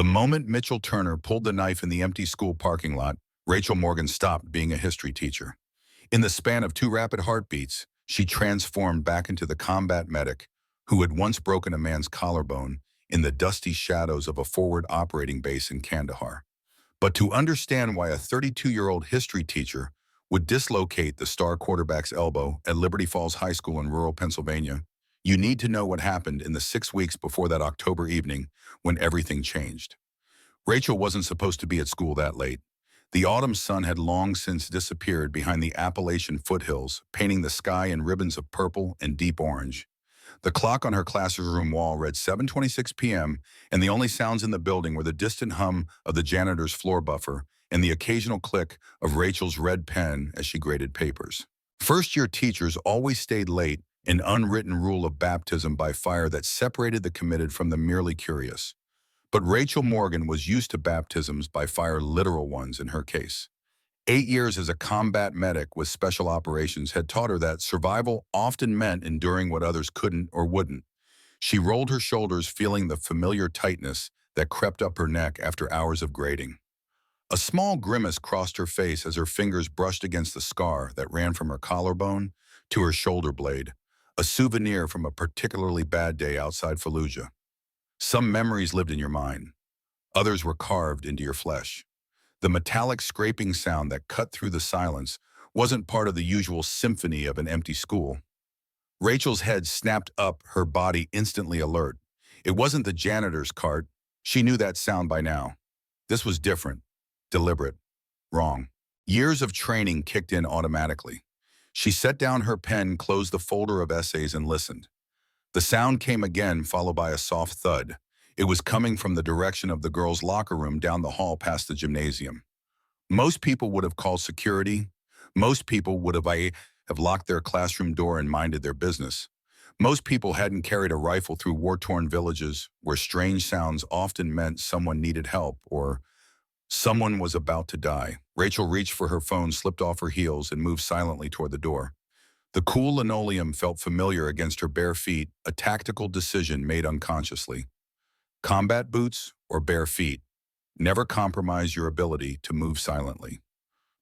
moment Mitchell Turner pulled the knife in the empty school parking lot, Rachel Morgan stopped being a history teacher. In the span of two rapid heartbeats, she transformed back into the combat medic who had once broken a man's collarbone in the dusty shadows of a forward operating base in Kandahar. But to understand why a 32-year-old history teacher would dislocate the star quarterback's elbow at Liberty Falls High School in rural Pennsylvania, you need to know what happened in the 6 weeks before that October evening when everything changed. Rachel wasn't supposed to be at school that late. The autumn sun had long since disappeared behind the Appalachian foothills, painting the sky in ribbons of purple and deep orange. The clock on her classroom wall read 7:26 p.m., and the only sounds in the building were the distant hum of the janitor's floor buffer and the occasional click of Rachel's red pen as she graded papers. First-year teachers always stayed late, an unwritten rule of baptism by fire that separated the committed from the merely curious. But Rachel Morgan was used to baptisms by fire, literal ones in her case. 8 years as a combat medic with special operations had taught her that survival often meant enduring what others couldn't or wouldn't. She rolled her shoulders, feeling the familiar tightness that crept up her neck after hours of grading. A small grimace crossed her face as her fingers brushed against the scar that ran from her collarbone to her shoulder blade, a souvenir from a particularly bad day outside Fallujah. Some memories lived in your mind. Others were carved into your flesh. The metallic scraping sound that cut through the silence wasn't part of the usual symphony of an empty school. Rachel's head snapped up, her body instantly alert. It wasn't the janitor's cart. She knew that sound by now. This was different, deliberate, wrong. Years of training kicked in automatically. She set down her pen, closed the folder of essays, and listened. The sound came again, followed by a soft thud. It was coming from the direction of the girls' locker room down the hall past the gymnasium. Most people would have called security. Most people would have locked their classroom door and minded their business. Most people hadn't carried a rifle through war-torn villages where strange sounds often meant someone needed help or someone was about to die. Rachel reached for her phone, slipped off her heels, and moved silently toward the door. The cool linoleum felt familiar against her bare feet, a tactical decision made unconsciously. Combat boots or bare feet, never compromise your ability to move silently.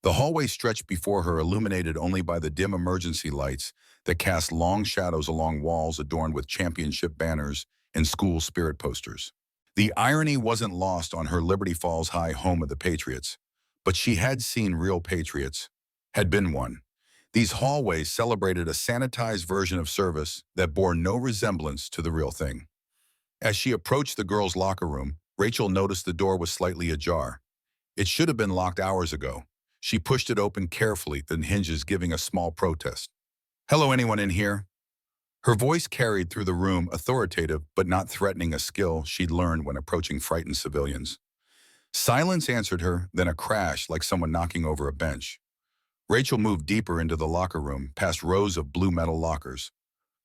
The hallway stretched before her, illuminated only by the dim emergency lights that cast long shadows along walls adorned with championship banners and school spirit posters. The irony wasn't lost on her Liberty Falls High, home of the Patriots, but she had seen real Patriots, had been one. These hallways celebrated a sanitized version of service that bore no resemblance to the real thing. As she approached the girls' locker room, Rachel noticed the door was slightly ajar. It should have been locked hours ago. She pushed it open carefully, the hinges giving a small protest. "Hello, anyone in here?" Her voice carried through the room, authoritative but not threatening, a skill she'd learned when approaching frightened civilians. Silence answered her, then a crash like someone knocking over a bench. Rachel moved deeper into the locker room, past rows of blue metal lockers.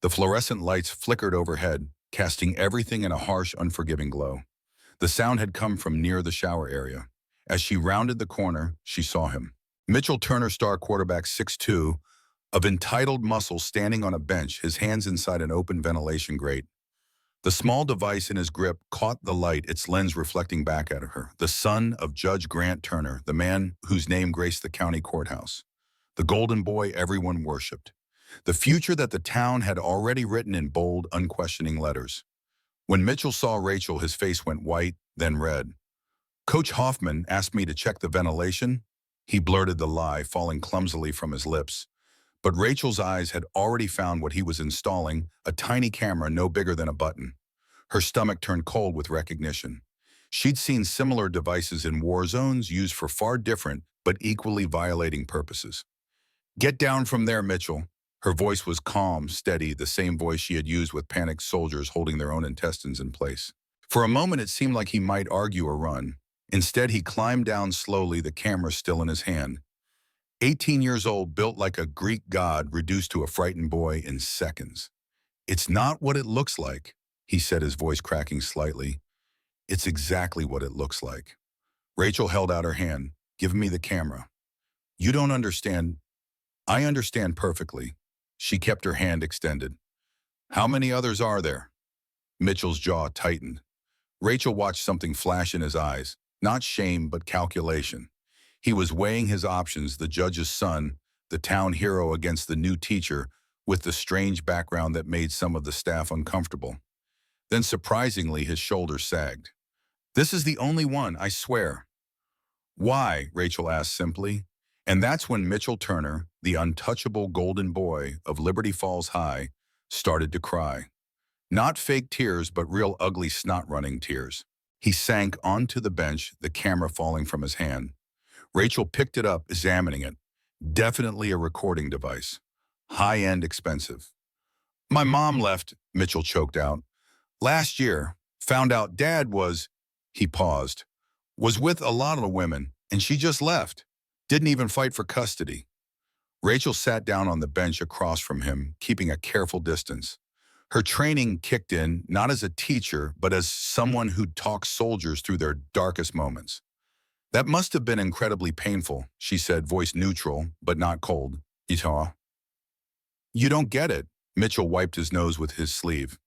The fluorescent lights flickered overhead, casting everything in a harsh, unforgiving glow. The sound had come from near the shower area. As she rounded the corner, she saw him. Mitchell Turner, star quarterback, 6'2", of entitled muscle, standing on a bench, his hands inside an open ventilation grate. The small device in his grip caught the light, its lens reflecting back at her. The son of Judge Grant Turner, the man whose name graced the county courthouse. The golden boy everyone worshipped. The future that the town had already written in bold, unquestioning letters. When Mitchell saw Rachel, his face went white, then red. "Coach Hoffman asked me to check the ventilation." He blurted the lie, falling clumsily from his lips. But Rachel's eyes had already found what he was installing, a tiny camera no bigger than a button. Her stomach turned cold with recognition. She'd seen similar devices in war zones used for far different but equally violating purposes. "Get down from there, Mitchell." Her voice was calm, steady, the same voice she had used with panicked soldiers holding their own intestines in place. For a moment it seemed like he might argue or run. Instead, he climbed down slowly, the camera still in his hand. 18 years old, built like a Greek god, reduced to a frightened boy in seconds. "It's not what it looks like," he said, his voice cracking slightly. "It's exactly what it looks like." Rachel held out her hand. "Give me the camera." "You don't understand." "I understand perfectly." She kept her hand extended. "How many others are there?" Mitchell's jaw tightened. Rachel watched something flash in his eyes, not shame but calculation. He was weighing his options, the judge's son, the town hero against the new teacher, with the strange background that made some of the staff uncomfortable. Then surprisingly, his shoulders sagged. "This is the only one, I swear." "Why?" Rachel asked simply. And that's when Mitchell Turner, the untouchable golden boy of Liberty Falls High, started to cry. Not fake tears, but real ugly snot-running tears. He sank onto the bench, the camera falling from his hand. Rachel picked it up, examining it. Definitely a recording device. High-end, expensive. "My mom left," Mitchell choked out. "Last year. Found out Dad was," he paused, "was with a lot of women, and she just left. Didn't even fight for custody." Rachel sat down on the bench across from him, keeping a careful distance. Her training kicked in, not as a teacher, but as someone who'd talk soldiers through their darkest moments. "That must have been incredibly painful," she said, voice neutral, but not cold. "Ita." "You don't get it." Mitchell wiped his nose with his sleeve.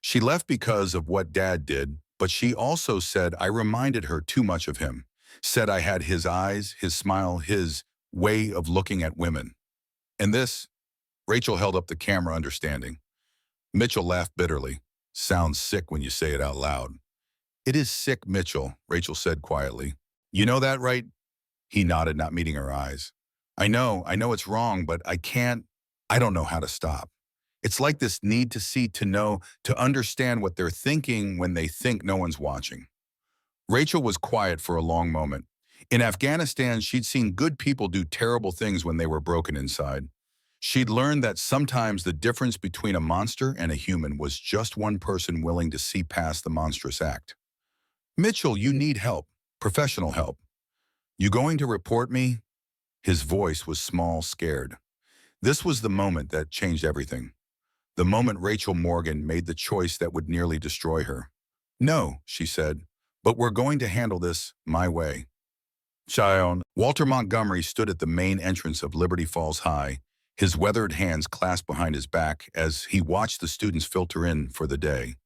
"She left because of what Dad did, but she also said I reminded her too much of him. Said I had his eyes, his smile, his way of looking at women. And this," Rachel held up the camera, understanding. Mitchell laughed bitterly. "Sounds sick when you say it out loud." "It is sick, Mitchell," Rachel said quietly. "You know that, right?" He nodded, not meeting her eyes. I know it's wrong, but I don't know how to stop. It's like this need to see, to know, to understand what they're thinking when they think no one's watching." Rachel was quiet for a long moment. In Afghanistan, she'd seen good people do terrible things when they were broken inside. She'd learned that sometimes the difference between a monster and a human was just one person willing to see past the monstrous act. "Mitchell, you need help. Professional help. You going to report me?" His voice was small, scared. This was the moment that changed everything. The moment Rachel Morgan made the choice that would nearly destroy her. "No," she said, "but we're going to handle this my way." Chion. Walter Montgomery stood at the main entrance of Liberty Falls High, his weathered hands clasped behind his back as he watched the students filter in for the day.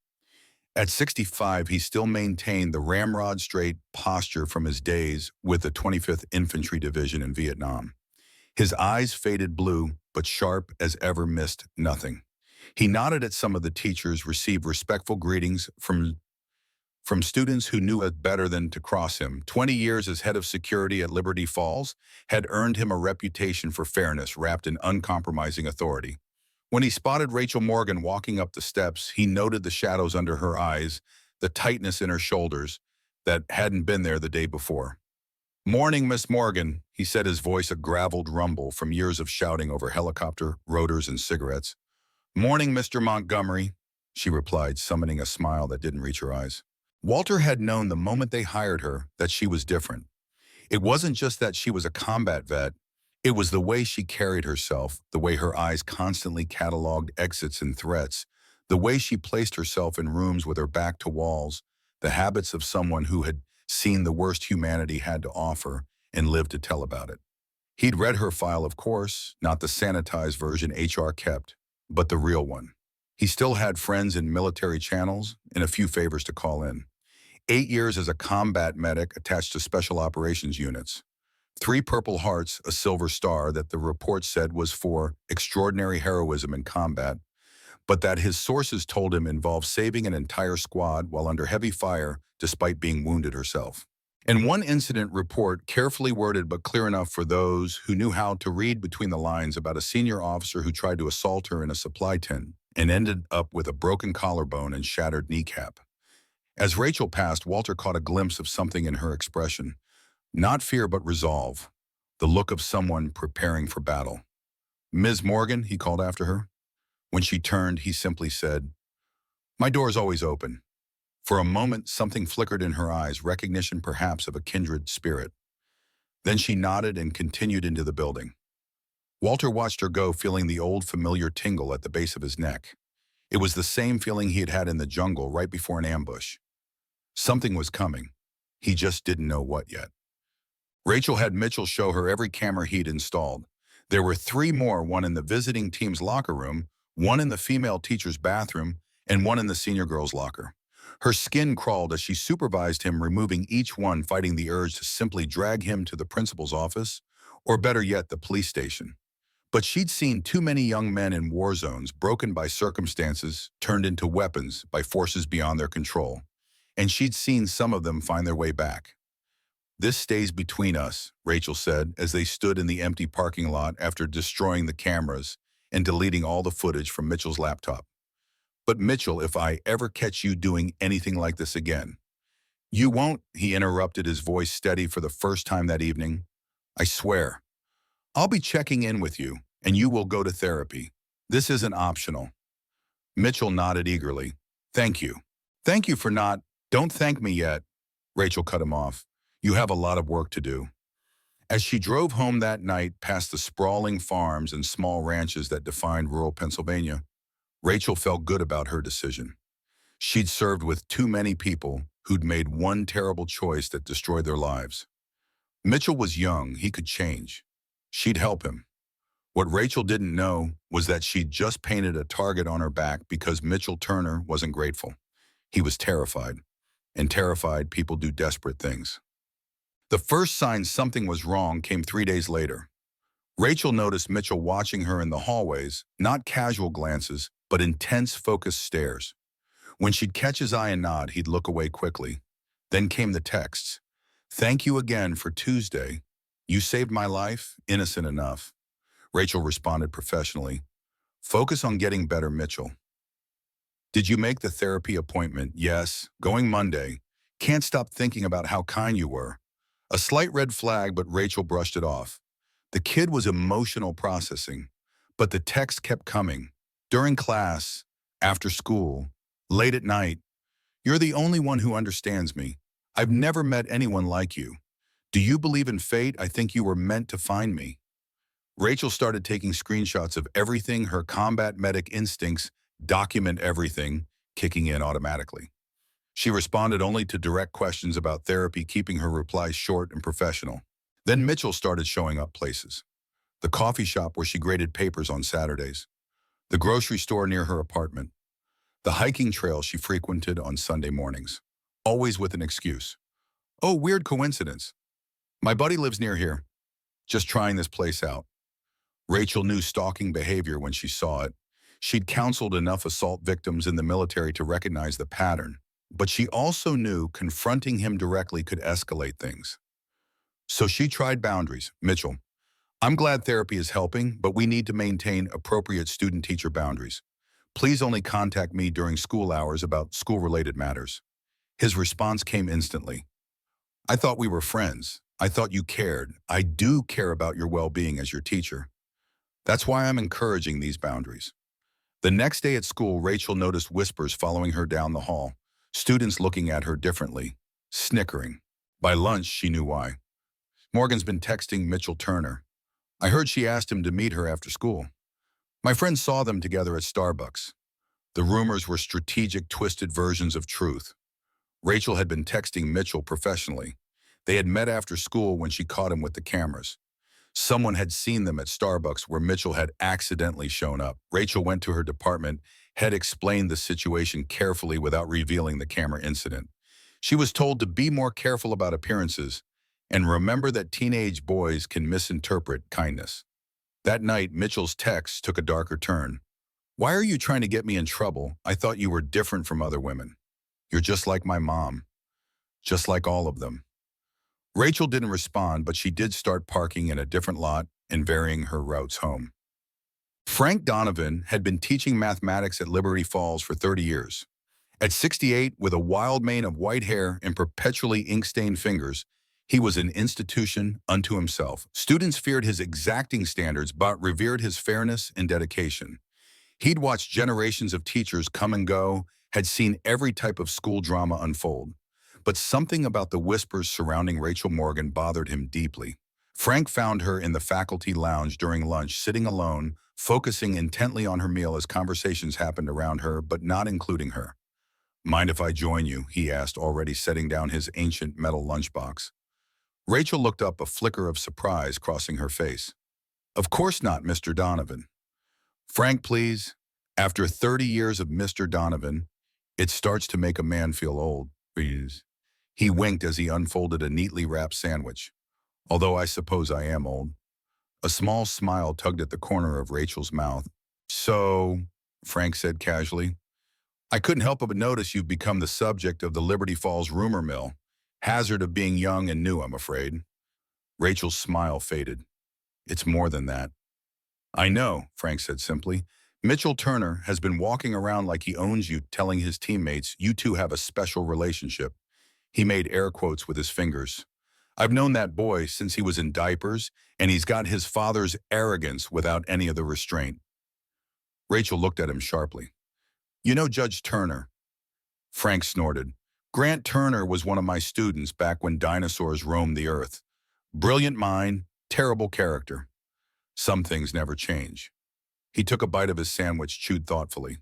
At 65, he still maintained the ramrod-straight posture from his days with the 25th Infantry Division in Vietnam. His eyes faded blue, but sharp as ever, missed nothing. He nodded at some of the teachers, received respectful greetings from students who knew it better than to cross him. 20 years as head of security at Liberty Falls had earned him a reputation for fairness wrapped in uncompromising authority. When he spotted Rachel Morgan walking up the steps, he noted the shadows under her eyes, the tightness in her shoulders that hadn't been there the day before. "Morning, Miss Morgan," he said, his voice a graveled rumble from years of shouting over helicopter, rotors, and cigarettes. "Morning, Mr. Montgomery," she replied, summoning a smile that didn't reach her eyes. Walter had known the moment they hired her that she was different. It wasn't just that she was a combat vet. It was the way she carried herself, the way her eyes constantly cataloged exits and threats, the way she placed herself in rooms with her back to walls, the habits of someone who had seen the worst humanity had to offer and lived to tell about it. He'd read her file, of course, not the sanitized version HR kept, but the real one. He still had friends in military channels and a few favors to call in. 8 years as a combat medic attached to special operations units. 3 Purple Hearts, a Silver Star that the report said was for extraordinary heroism in combat, but that his sources told him involved saving an entire squad while under heavy fire despite being wounded herself. And one incident report, carefully worded but clear enough for those who knew how to read between the lines, about a senior officer who tried to assault her in a supply tin and ended up with a broken collarbone and shattered kneecap. As Rachel passed, Walter caught a glimpse of something in her expression. Not fear, but resolve. The look of someone preparing for battle. "Ms. Morgan," he called after her. When she turned, he simply said, "My door's always open." For a moment, something flickered in her eyes, recognition perhaps of a kindred spirit. Then she nodded and continued into the building. Walter watched her go, feeling the old familiar tingle at the base of his neck. It was the same feeling he had had in the jungle right before an ambush. Something was coming. He just didn't know what yet. Rachel had Mitchell show her every camera he'd installed. There were 3 more, one in the visiting team's locker room, one in the female teacher's bathroom, and one in the senior girl's locker. Her skin crawled as she supervised him, removing each one, fighting the urge to simply drag him to the principal's office, or better yet, the police station. But she'd seen too many young men in war zones, broken by circumstances, turned into weapons by forces beyond their control. And she'd seen some of them find their way back. "This stays between us," Rachel said as they stood in the empty parking lot after destroying the cameras and deleting all the footage from Mitchell's laptop. "But Mitchell, if I ever catch you doing anything like this again—" "You won't," he interrupted, his voice steady for the first time that evening. "I swear. I'll be checking in with you, and you will go to therapy. This isn't optional." Mitchell nodded eagerly. "Thank you. Thank you for not—" "Don't thank me yet," Rachel cut him off. "You have a lot of work to do." As she drove home that night past the sprawling farms and small ranches that defined rural Pennsylvania, Rachel felt good about her decision. She'd served with too many people who'd made one terrible choice that destroyed their lives. Mitchell was young, he could change. She'd help him. What Rachel didn't know was that she'd just painted a target on her back because Mitchell Turner wasn't grateful. He was terrified, and terrified people do desperate things. The first sign something was wrong came 3 days later. Rachel noticed Mitchell watching her in the hallways, not casual glances, but intense, focused stares. When she'd catch his eye and nod, he'd look away quickly. Then came the texts. "Thank you again for Tuesday. You saved my life, innocent enough." Rachel responded professionally. "Focus on getting better, Mitchell." "Did you make the therapy appointment?" "Yes, going Monday. Can't stop thinking about how kind you were." A slight red flag, but Rachel brushed it off. The kid was emotional processing, but the text kept coming. During class, after school, late at night. "You're the only one who understands me. I've never met anyone like you. Do you believe in fate? I think you were meant to find me." Rachel started taking screenshots of everything, her combat medic instincts document everything, kicking in automatically. She responded only to direct questions about therapy, keeping her replies short and professional. Then Mitchell started showing up places. The coffee shop where she graded papers on Saturdays. The grocery store near her apartment. The hiking trail she frequented on Sunday mornings. Always with an excuse. "Oh, weird coincidence. My buddy lives near here. Just trying this place out." Rachel knew stalking behavior when she saw it. She'd counseled enough assault victims in the military to recognize the pattern. But she also knew confronting him directly could escalate things. So she tried boundaries. "Mitchell, I'm glad therapy is helping, but we need to maintain appropriate student-teacher boundaries. Please only contact me during school hours about school-related matters." His response came instantly. "I thought we were friends. I thought you cared. I do care about your well-being as your teacher. That's why I'm encouraging these boundaries." The next day at school, Rachel noticed whispers following her down the hall. Students looking at her differently, snickering. By lunch, she knew why. "Morgan's been texting Mitchell Turner. I heard she asked him to meet her after school. My friend saw them together at Starbucks." The rumors were strategic, twisted versions of truth. Rachel had been texting Mitchell professionally. They had met after school when she caught him with the cameras. Someone had seen them at Starbucks where Mitchell had accidentally shown up. Rachel went to her department, had explained the situation carefully without revealing the camera incident. She was told to be more careful about appearances and remember that teenage boys can misinterpret kindness. That night, Mitchell's text took a darker turn. "Why are you trying to get me in trouble? I thought you were different from other women. You're just like my mom. Just like all of them." Rachel didn't respond, but she did start parking in a different lot and varying her routes home. Frank Donovan had been teaching mathematics at Liberty Falls for 30 years. At 68, with a wild mane of white hair and perpetually ink-stained fingers, he was an institution unto himself. Students feared his exacting standards but revered his fairness and dedication. He'd watched generations of teachers come and go, had seen every type of school drama unfold. But something about the whispers surrounding Rachel Morgan bothered him deeply. Frank found her in the faculty lounge during lunch, sitting alone, focusing intently on her meal as conversations happened around her, but not including her. "Mind if I join you?" he asked, already setting down his ancient metal lunchbox. Rachel looked up, a flicker of surprise crossing her face. "Of course not, Mr. Donovan." "Frank, please." After 30 years of Mr. Donovan, It starts to make a man feel old. He winked as he unfolded a neatly wrapped sandwich. Although I suppose I am old. A small smile tugged at the corner of Rachel's mouth. So, Frank said casually, I couldn't help but notice you've become the subject of the Liberty Falls rumor mill. Hazard of being young and new, I'm afraid. Rachel's smile faded. It's more than that. I know, Frank said simply. Mitchell Turner has been walking around like he owns you, telling his teammates you two have a special relationship. He made air quotes with his fingers. I've known that boy since he was in diapers, and he's got his father's arrogance without any of the restraint. Rachel looked at him sharply. You know Judge Turner? Frank snorted. Grant Turner was one of my students back when dinosaurs roamed the earth. Brilliant mind, terrible character. Some things never change. He took a bite of his sandwich, chewed thoughtfully.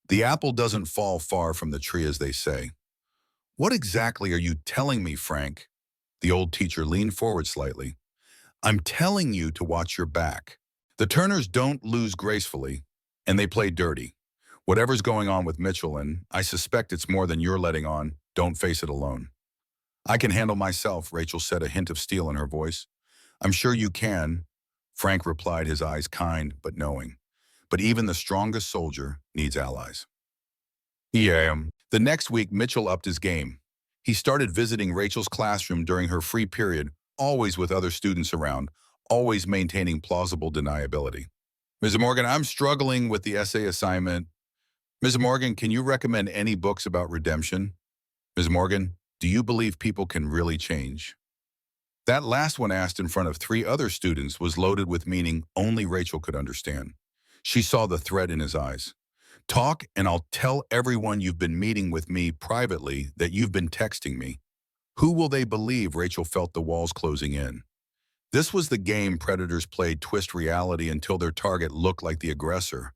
The apple doesn't fall far from the tree, as they say. What exactly are you telling me, Frank? The old teacher leaned forward slightly. I'm telling you to watch your back. The Turners don't lose gracefully, and they play dirty. Whatever's going on with Mitchell, and I suspect it's more than you're letting on, don't face it alone. I can handle myself, Rachel said, a hint of steel in her voice. I'm sure you can, Frank replied, his eyes kind but knowing. But even the strongest soldier needs allies. Yeah. The next week, Mitchell upped his game. He started visiting Rachel's classroom during her free period, always with other students around, always maintaining plausible deniability. Ms. Morgan, I'm struggling with the essay assignment. Ms. Morgan, can you recommend any books about redemption? Ms. Morgan, do you believe people can really change? That last one, asked in front of 3 other students, was loaded with meaning only Rachel could understand. She saw the threat in his eyes. Talk, and I'll tell everyone you've been meeting with me privately that you've been texting me. Who will they believe? Rachel felt the walls closing in. This was the game predators played, twist reality until their target looked like the aggressor.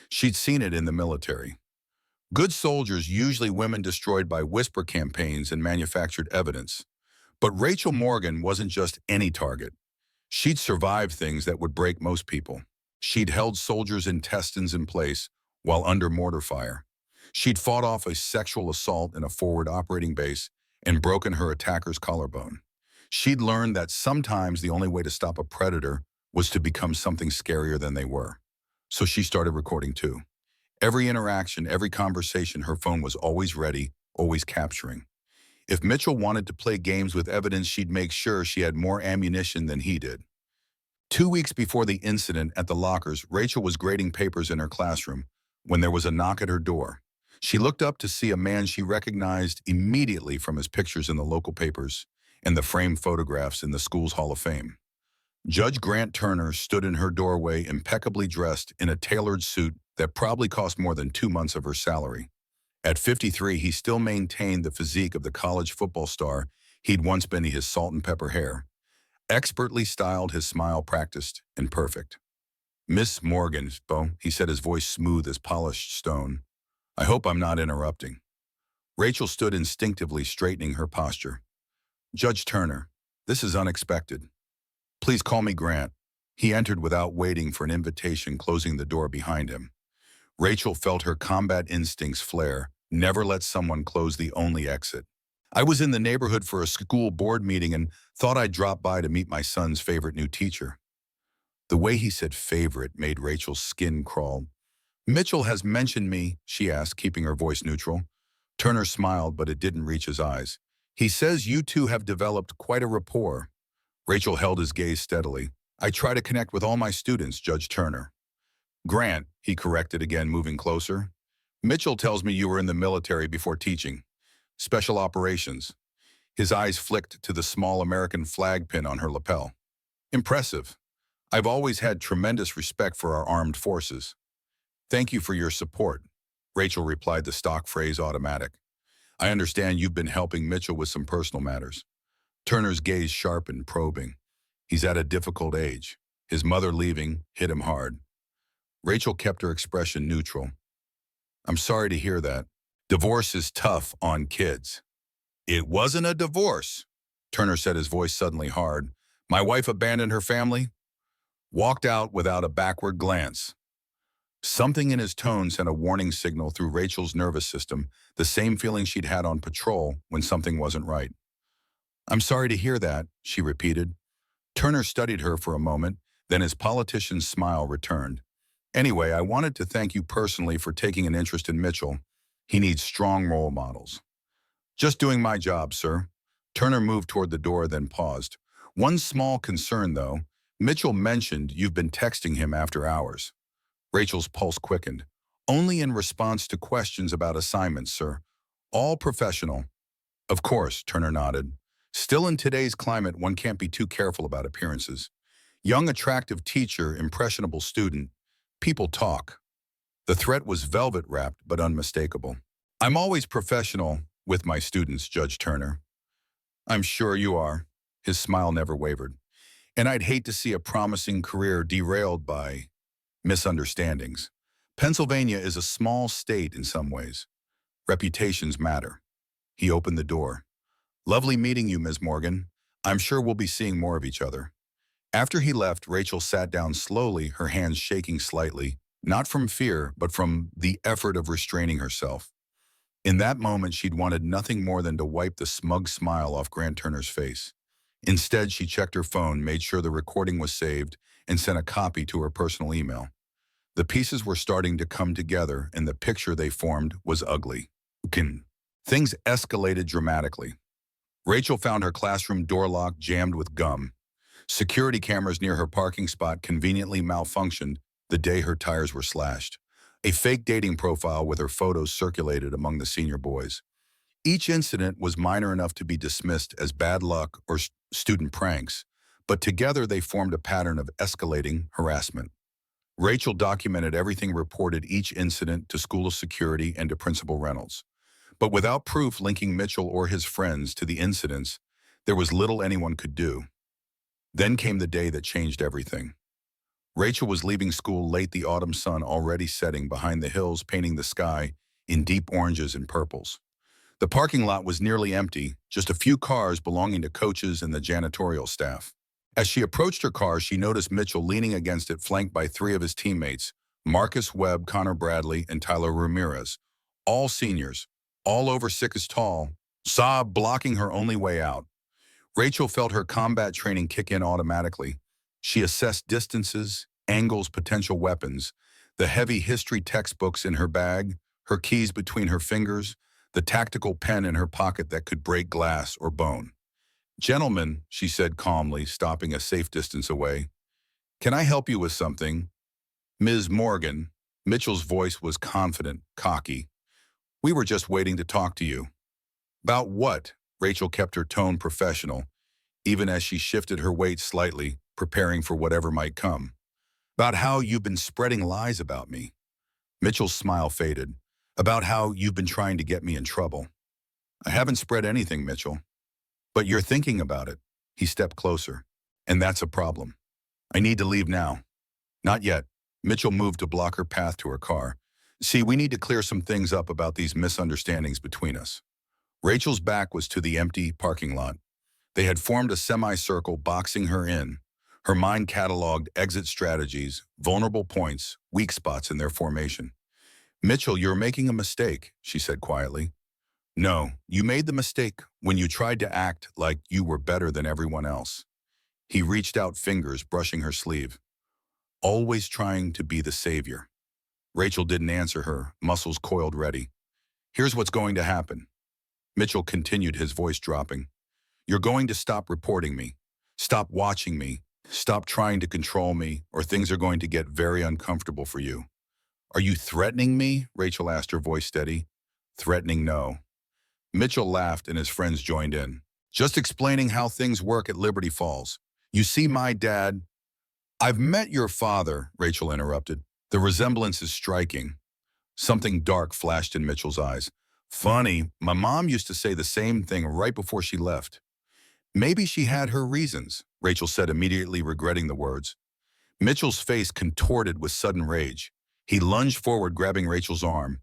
She'd seen it in the military. Good soldiers, usually women, destroyed by whisper campaigns and manufactured evidence. But Rachel Morgan wasn't just any target. She'd survived things that would break most people. She'd held soldiers' intestines in place while under mortar fire. She'd fought off a sexual assault in a forward operating base and broken her attacker's collarbone. She'd learned that sometimes the only way to stop a predator was to become something scarier than they were. So she started recording too. Every interaction, every conversation, her phone was always ready, always capturing. If Mitchell wanted to play games with evidence, she'd make sure she had more ammunition than he did. 2 weeks before the incident at the lockers, Rachel was grading papers in her classroom when there was a knock at her door. She looked up to see a man she recognized immediately from his pictures in the local papers and the framed photographs in the school's Hall of Fame. Judge Grant Turner stood in her doorway, impeccably dressed in a tailored suit that probably cost more than 2 months of her salary. At 53, he still maintained the physique of the college football star he'd once been. His salt and pepper hair, expertly styled, his smile practiced and perfect. Miss Morgan, he said, his voice smooth as polished stone. I hope I'm not interrupting. Rachel stood instinctively, straightening her posture. Judge Turner, this is unexpected. Please call me Grant. He entered without waiting for an invitation, closing the door behind him. Rachel felt her combat instincts flare. Never let someone close the only exit. I was in the neighborhood for a school board meeting and thought I'd drop by to meet my son's favorite new teacher. The way he said favorite made Rachel's skin crawl. Mitchell has mentioned me, she asked, keeping her voice neutral. Turner smiled, but it didn't reach his eyes. He says you two have developed quite a rapport. Rachel held his gaze steadily. I try to connect with all my students, Judge Turner. Grant, he corrected, again moving closer. Mitchell tells me you were in the military before teaching. Special operations. His eyes flicked to the small American flag pin on her lapel. Impressive. I've always had tremendous respect for our armed forces. Thank you for your support, Rachel replied, the stock phrase automatic. I understand you've been helping Mitchell with some personal matters. Turner's gaze sharpened, probing. He's at a difficult age. His mother leaving hit him hard. Rachel kept her expression neutral. I'm sorry to hear that. Divorce is tough on kids. It wasn't a divorce, Turner said, his voice suddenly hard. My wife abandoned her family, walked out without a backward glance. Something in his tone sent a warning signal through Rachel's nervous system, the same feeling she'd had on patrol when something wasn't right. "I'm sorry to hear that," she repeated. Turner studied her for a moment, then his politician's smile returned. "Anyway, I wanted to thank you personally for taking an interest in Mitchell. He needs strong role models." "Just doing my job, sir." Turner moved toward the door, then paused. "One small concern, though. Mitchell mentioned you've been texting him after hours." Rachel's pulse quickened. "Only in response to questions about assignments, sir. All professional." "Of course," Turner nodded. "Still, in today's climate, one can't be too careful about appearances. Young, attractive teacher, impressionable student. People talk." The threat was velvet-wrapped but unmistakable. "I'm always professional with my students, Judge Turner." "I'm sure you are." His smile never wavered. "And I'd hate to see a promising career derailed by misunderstandings. Pennsylvania is a small state in some ways. Reputations matter." He opened the door. "Lovely meeting you, Ms. Morgan. I'm sure we'll be seeing more of each other." After he left, Rachel sat down slowly, her hands shaking slightly, not from fear, but from the effort of restraining herself. In that moment, she'd wanted nothing more than to wipe the smug smile off Grant Turner's face. Instead, she checked her phone, made sure the recording was saved, and sent a copy to her personal email. The pieces were starting to come together, and the picture they formed was ugly. Things escalated dramatically. Rachel found her classroom door lock jammed with gum. Security cameras near her parking spot conveniently malfunctioned the day her tires were slashed. A fake dating profile with her photos circulated among the senior boys. Each incident was minor enough to be dismissed as bad luck or student pranks, but together they formed a pattern of escalating harassment. Rachel documented everything, reported each incident to school security and to Principal Reynolds. But without proof linking Mitchell or his friends to the incidents, there was little anyone could do. Then came the day that changed everything. Rachel was leaving school late, the autumn sun already setting behind the hills, painting the sky in deep oranges and purples. The parking lot was nearly empty, just a few cars belonging to coaches and the janitorial staff. As she approached her car, she noticed Mitchell leaning against it, flanked by three of his teammates, Marcus Webb, Connor Bradley, and Tyler Ramirez, all seniors, all over 6 tall, Saab blocking her only way out. Rachel felt her combat training kick in automatically. She assessed distances, angles, potential weapons, the heavy history textbooks in her bag, her keys between her fingers, the tactical pen in her pocket that could break glass or bone. "Gentlemen," she said calmly, stopping a safe distance away, "can I help you with something?" "Ms. Morgan," Mitchell's voice was confident, cocky. "We were just waiting to talk to you." "About what?" Rachel kept her tone professional, even as she shifted her weight slightly, preparing for whatever might come. "About how you've been spreading lies about me." Mitchell's smile faded. "About how you've been trying to get me in trouble." "I haven't spread anything, Mitchell." "But you're thinking about it." He stepped closer. "And that's a problem. I need to leave now." "Not yet." Mitchell moved to block her path to her car. "See, we need to clear some things up about these misunderstandings between us." Rachel's back was to the empty parking lot. They had formed a semicircle, boxing her in. Her mind cataloged exit strategies, vulnerable points, weak spots in their formation. "Mitchell, you're making a mistake," she said quietly. "No, you made the mistake when you tried to act like you were better than everyone else." He reached out, fingers brushing her sleeve. "Always trying to be the savior." Rachel didn't answer her, muscles coiled ready. "Here's what's going to happen." Mitchell continued, his voice dropping. "You're going to stop reporting me. Stop watching me. Stop trying to control me, or things are going to get very uncomfortable for you." "Are you threatening me?" Rachel asked, her voice steady. "Threatening, no." Mitchell laughed and his friends joined in. "Just explaining how things work at Liberty Falls. You see, my dad—" "I've met your father," Rachel interrupted. "The resemblance is striking." Something dark flashed in Mitchell's eyes. "Funny, my mom used to say the same thing right before she left." "Maybe she had her reasons," Rachel said, immediately regretting the words. Mitchell's face contorted with sudden rage. He lunged forward, grabbing Rachel's arm.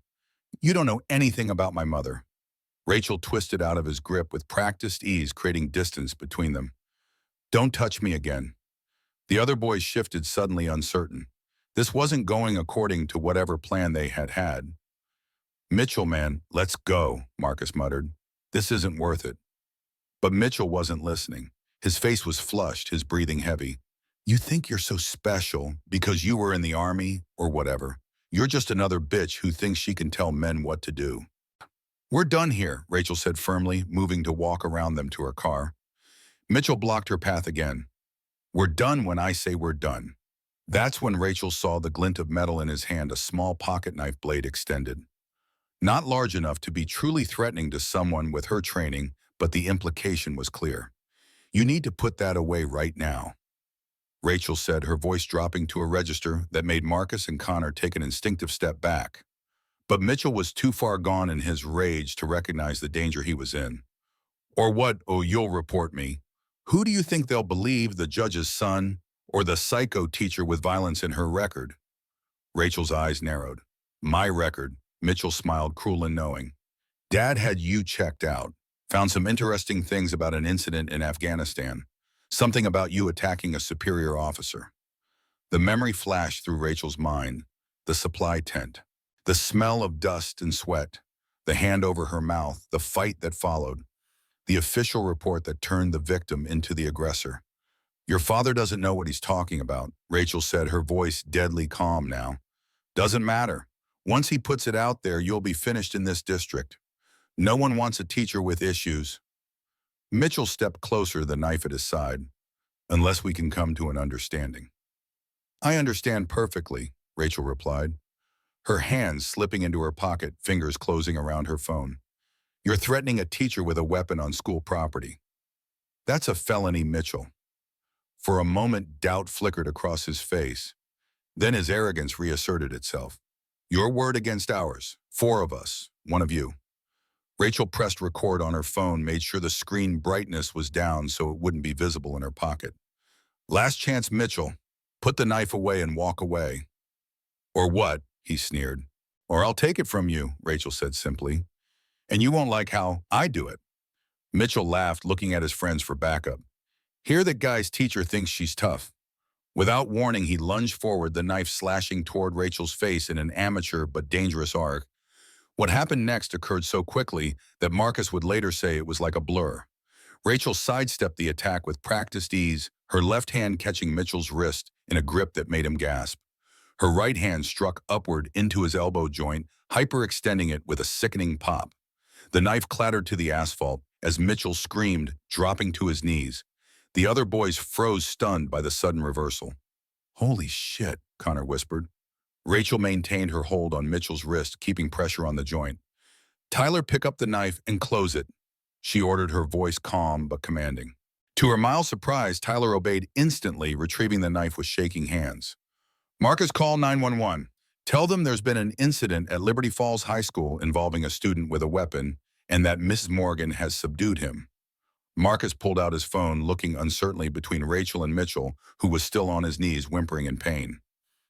"You don't know anything about my mother." Rachel twisted out of his grip with practiced ease, creating distance between them. "Don't touch me again." The other boys shifted, suddenly uncertain. This wasn't going according to whatever plan they had had. "Mitchell, man, let's go," Marcus muttered. "This isn't worth it." But Mitchell wasn't listening. His face was flushed, his breathing heavy. "You think you're so special because you were in the army or whatever. You're just another bitch who thinks she can tell men what to do." "We're done here," Rachel said firmly, moving to walk around them to her car. Mitchell blocked her path again. "We're done when I say we're done." That's when Rachel saw the glint of metal in his hand, a small pocket knife blade extended. Not large enough to be truly threatening to someone with her training, but the implication was clear. "You need to put that away right now," Rachel said, her voice dropping to a register that made Marcus and Connor take an instinctive step back. But Mitchell was too far gone in his rage to recognize the danger he was in. "Or what? Oh, you'll report me. Who do you think they'll believe, the judge's son or the psycho teacher with violence in her record?" Rachel's eyes narrowed. "My record," Mitchell smiled, cruel and knowing. "Dad had you checked out. Found some interesting things about an incident in Afghanistan. Something about you attacking a superior officer." The memory flashed through Rachel's mind. The supply tent. The smell of dust and sweat. The hand over her mouth. The fight that followed. The official report that turned the victim into the aggressor. "Your father doesn't know what he's talking about," Rachel said, her voice deadly calm now. "Doesn't matter. Once he puts it out there, you'll be finished in this district. No one wants a teacher with issues." Mitchell stepped closer, the knife at his side. "Unless we can come to an understanding." "I understand perfectly," Rachel replied, her hands slipping into her pocket, fingers closing around her phone. "You're threatening a teacher with a weapon on school property. That's a felony, Mitchell." For a moment, doubt flickered across his face. Then his arrogance reasserted itself. "Your word against ours. 4 of us. 1 of you." Rachel pressed record on her phone, made sure the screen brightness was down so it wouldn't be visible in her pocket. "Last chance, Mitchell. Put the knife away and walk away." "Or what?" he sneered. "Or I'll take it from you," Rachel said simply. "And you won't like how I do it." Mitchell laughed, looking at his friends for backup. "Hear that guy's teacher thinks she's tough." Without warning, he lunged forward, the knife slashing toward Rachel's face in an amateur but dangerous arc. What happened next occurred so quickly that Marcus would later say it was like a blur. Rachel sidestepped the attack with practiced ease, her left hand catching Mitchell's wrist in a grip that made him gasp. Her right hand struck upward into his elbow joint, hyperextending it with a sickening pop. The knife clattered to the asphalt as Mitchell screamed, dropping to his knees. The other boys froze, stunned by the sudden reversal. "Holy shit," Connor whispered. Rachel maintained her hold on Mitchell's wrist, keeping pressure on the joint. "Tyler, pick up the knife and close it," she ordered, her voice calm but commanding. To her mild surprise, Tyler obeyed instantly, retrieving the knife with shaking hands. "Marcus, call 911. Tell them there's been an incident at Liberty Falls High School involving a student with a weapon and that Mrs. Morgan has subdued him." Marcus pulled out his phone, looking uncertainly between Rachel and Mitchell, who was still on his knees, whimpering in pain.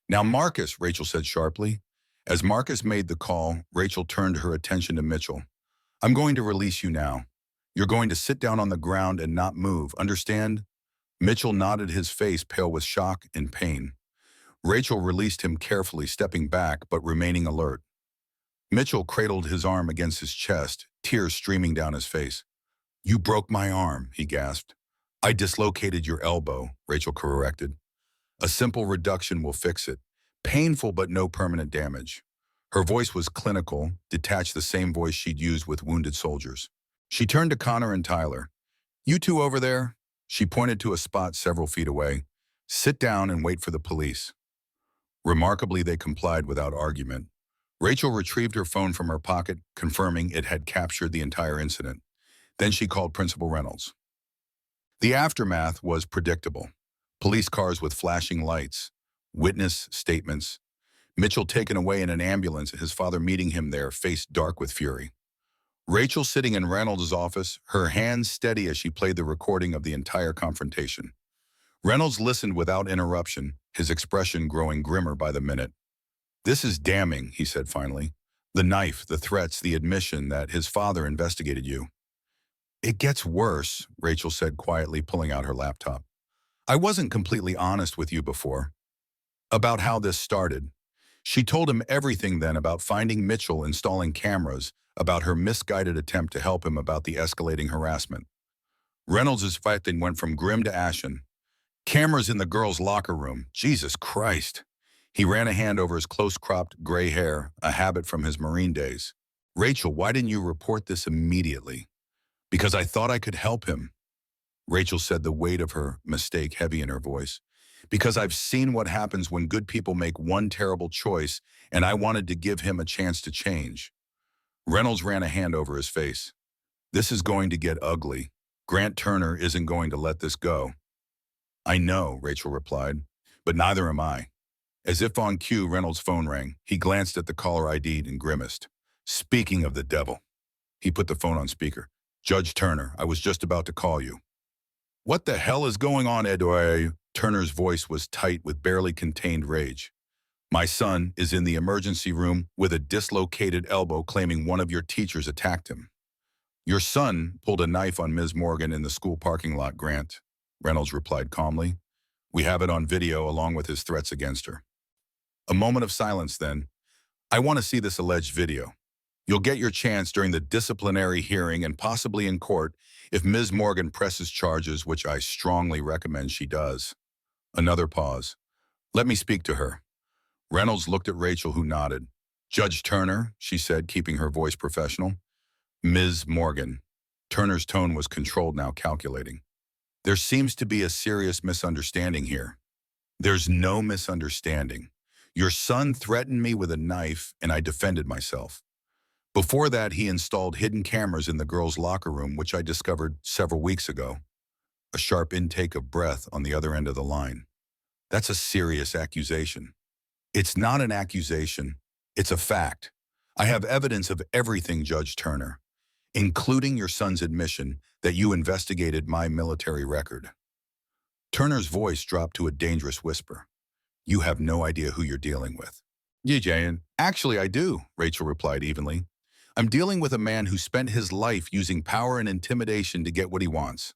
"Now, Marcus," Rachel said sharply. As Marcus made the call, Rachel turned her attention to Mitchell. "I'm going to release you now. You're going to sit down on the ground and not move, understand?" Mitchell nodded, his face pale with shock and pain. Rachel released him carefully, stepping back but remaining alert. Mitchell cradled his arm against his chest, tears streaming down his face. "You broke my arm," he gasped. "I dislocated your elbow," Rachel corrected. "A simple reduction will fix it. Painful but no permanent damage." Her voice was clinical, detached, the same voice she'd used with wounded soldiers. She turned to Connor and Tyler. "You two over there," she pointed to a spot several feet away. "Sit down and wait for the police." Remarkably, they complied without argument. Rachel retrieved her phone from her pocket, confirming it had captured the entire incident. Then she called Principal Reynolds. The aftermath was predictable. Police cars with flashing lights, witness statements, Mitchell taken away in an ambulance, his father meeting him there, face dark with fury. Rachel sitting in Reynolds' office, her hands steady as she played the recording of the entire confrontation. Reynolds listened without interruption, his expression growing grimmer by the minute. "This is damning," he said finally. "The knife, the threats, the admission that his father investigated you." "It gets worse," Rachel said quietly, pulling out her laptop. "I wasn't completely honest with you before." about how this started. She told him everything then about finding Mitchell installing cameras, about her misguided attempt to help him about the escalating harassment. Reynolds' fighting went from grim to ashen. Cameras in the girls' locker room. Jesus Christ. He ran a hand over his close-cropped gray hair, a habit from his Marine days. Rachel, why didn't you report this immediately? Because I thought I could help him. Rachel said, the weight of her mistake heavy in her voice. Because I've seen what happens when good people make one terrible choice, and I wanted to give him a chance to change. Reynolds ran a hand over his face. This is going to get ugly. Grant Turner isn't going to let this go. I know, Rachel replied, but neither am I. As if on cue, Reynolds' phone rang. He glanced at the caller ID and grimaced. Speaking of the devil. He put the phone on speaker. Judge Turner, I was just about to call you. What the hell is going on, Edward? Turner's voice was tight with barely contained rage. My son is in the emergency room with a dislocated elbow claiming one of your teachers attacked him. Your son pulled a knife on Ms. Morgan in the school parking lot, Grant, Reynolds replied calmly. We have it on video along with his threats against her. A moment of silence then. I want to see this alleged video. You'll get your chance during the disciplinary hearing and possibly in court if Ms. Morgan presses charges, which I strongly recommend she does. Another pause. Let me speak to her. Reynolds looked at Rachel, who nodded. Judge Turner, she said, keeping her voice professional. Ms. Morgan. Turner's tone was controlled, now calculating. There seems to be a serious misunderstanding here. There's no misunderstanding. Your son threatened me with a knife, and I defended myself. Before that, he installed hidden cameras in the girls' locker room, which I discovered several weeks ago. A sharp intake of breath on the other end of the line. That's a serious accusation. It's not an accusation. It's a fact. I have evidence of everything, Judge Turner, including your son's admission that you investigated my military record. Turner's voice dropped to a dangerous whisper. You have no idea who you're dealing with. Yeah, Jayan. Actually, I do, Rachel replied evenly. I'm dealing with a man who spent his life using power and intimidation to get what he wants,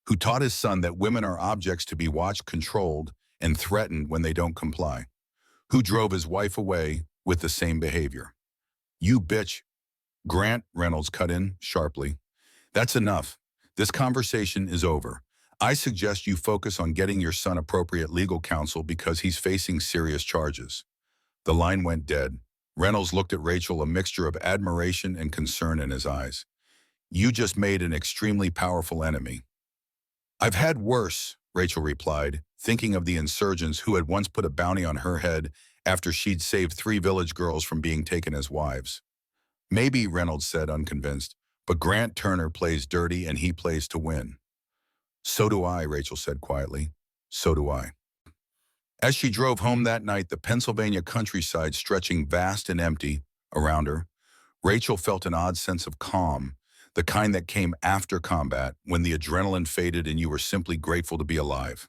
who taught his son that women are objects to be watched, controlled, and threatened when they don't comply, who drove his wife away with the same behavior. You bitch. Grant, Reynolds cut in sharply. That's enough. This conversation is over. I suggest you focus on getting your son appropriate legal counsel because he's facing serious charges. The line went dead. Reynolds looked at Rachel, a mixture of admiration and concern in his eyes. You just made an extremely powerful enemy. I've had worse, Rachel replied, thinking of the insurgents who had once put a bounty on her head after she'd saved 3 village girls from being taken as wives. Maybe, Reynolds said, unconvinced, but Grant Turner plays dirty and he plays to win. So do I, Rachel said quietly. So do I. As she drove home that night, the Pennsylvania countryside stretching vast and empty around her, Rachel felt an odd sense of calm, the kind that came after combat, when the adrenaline faded and you were simply grateful to be alive.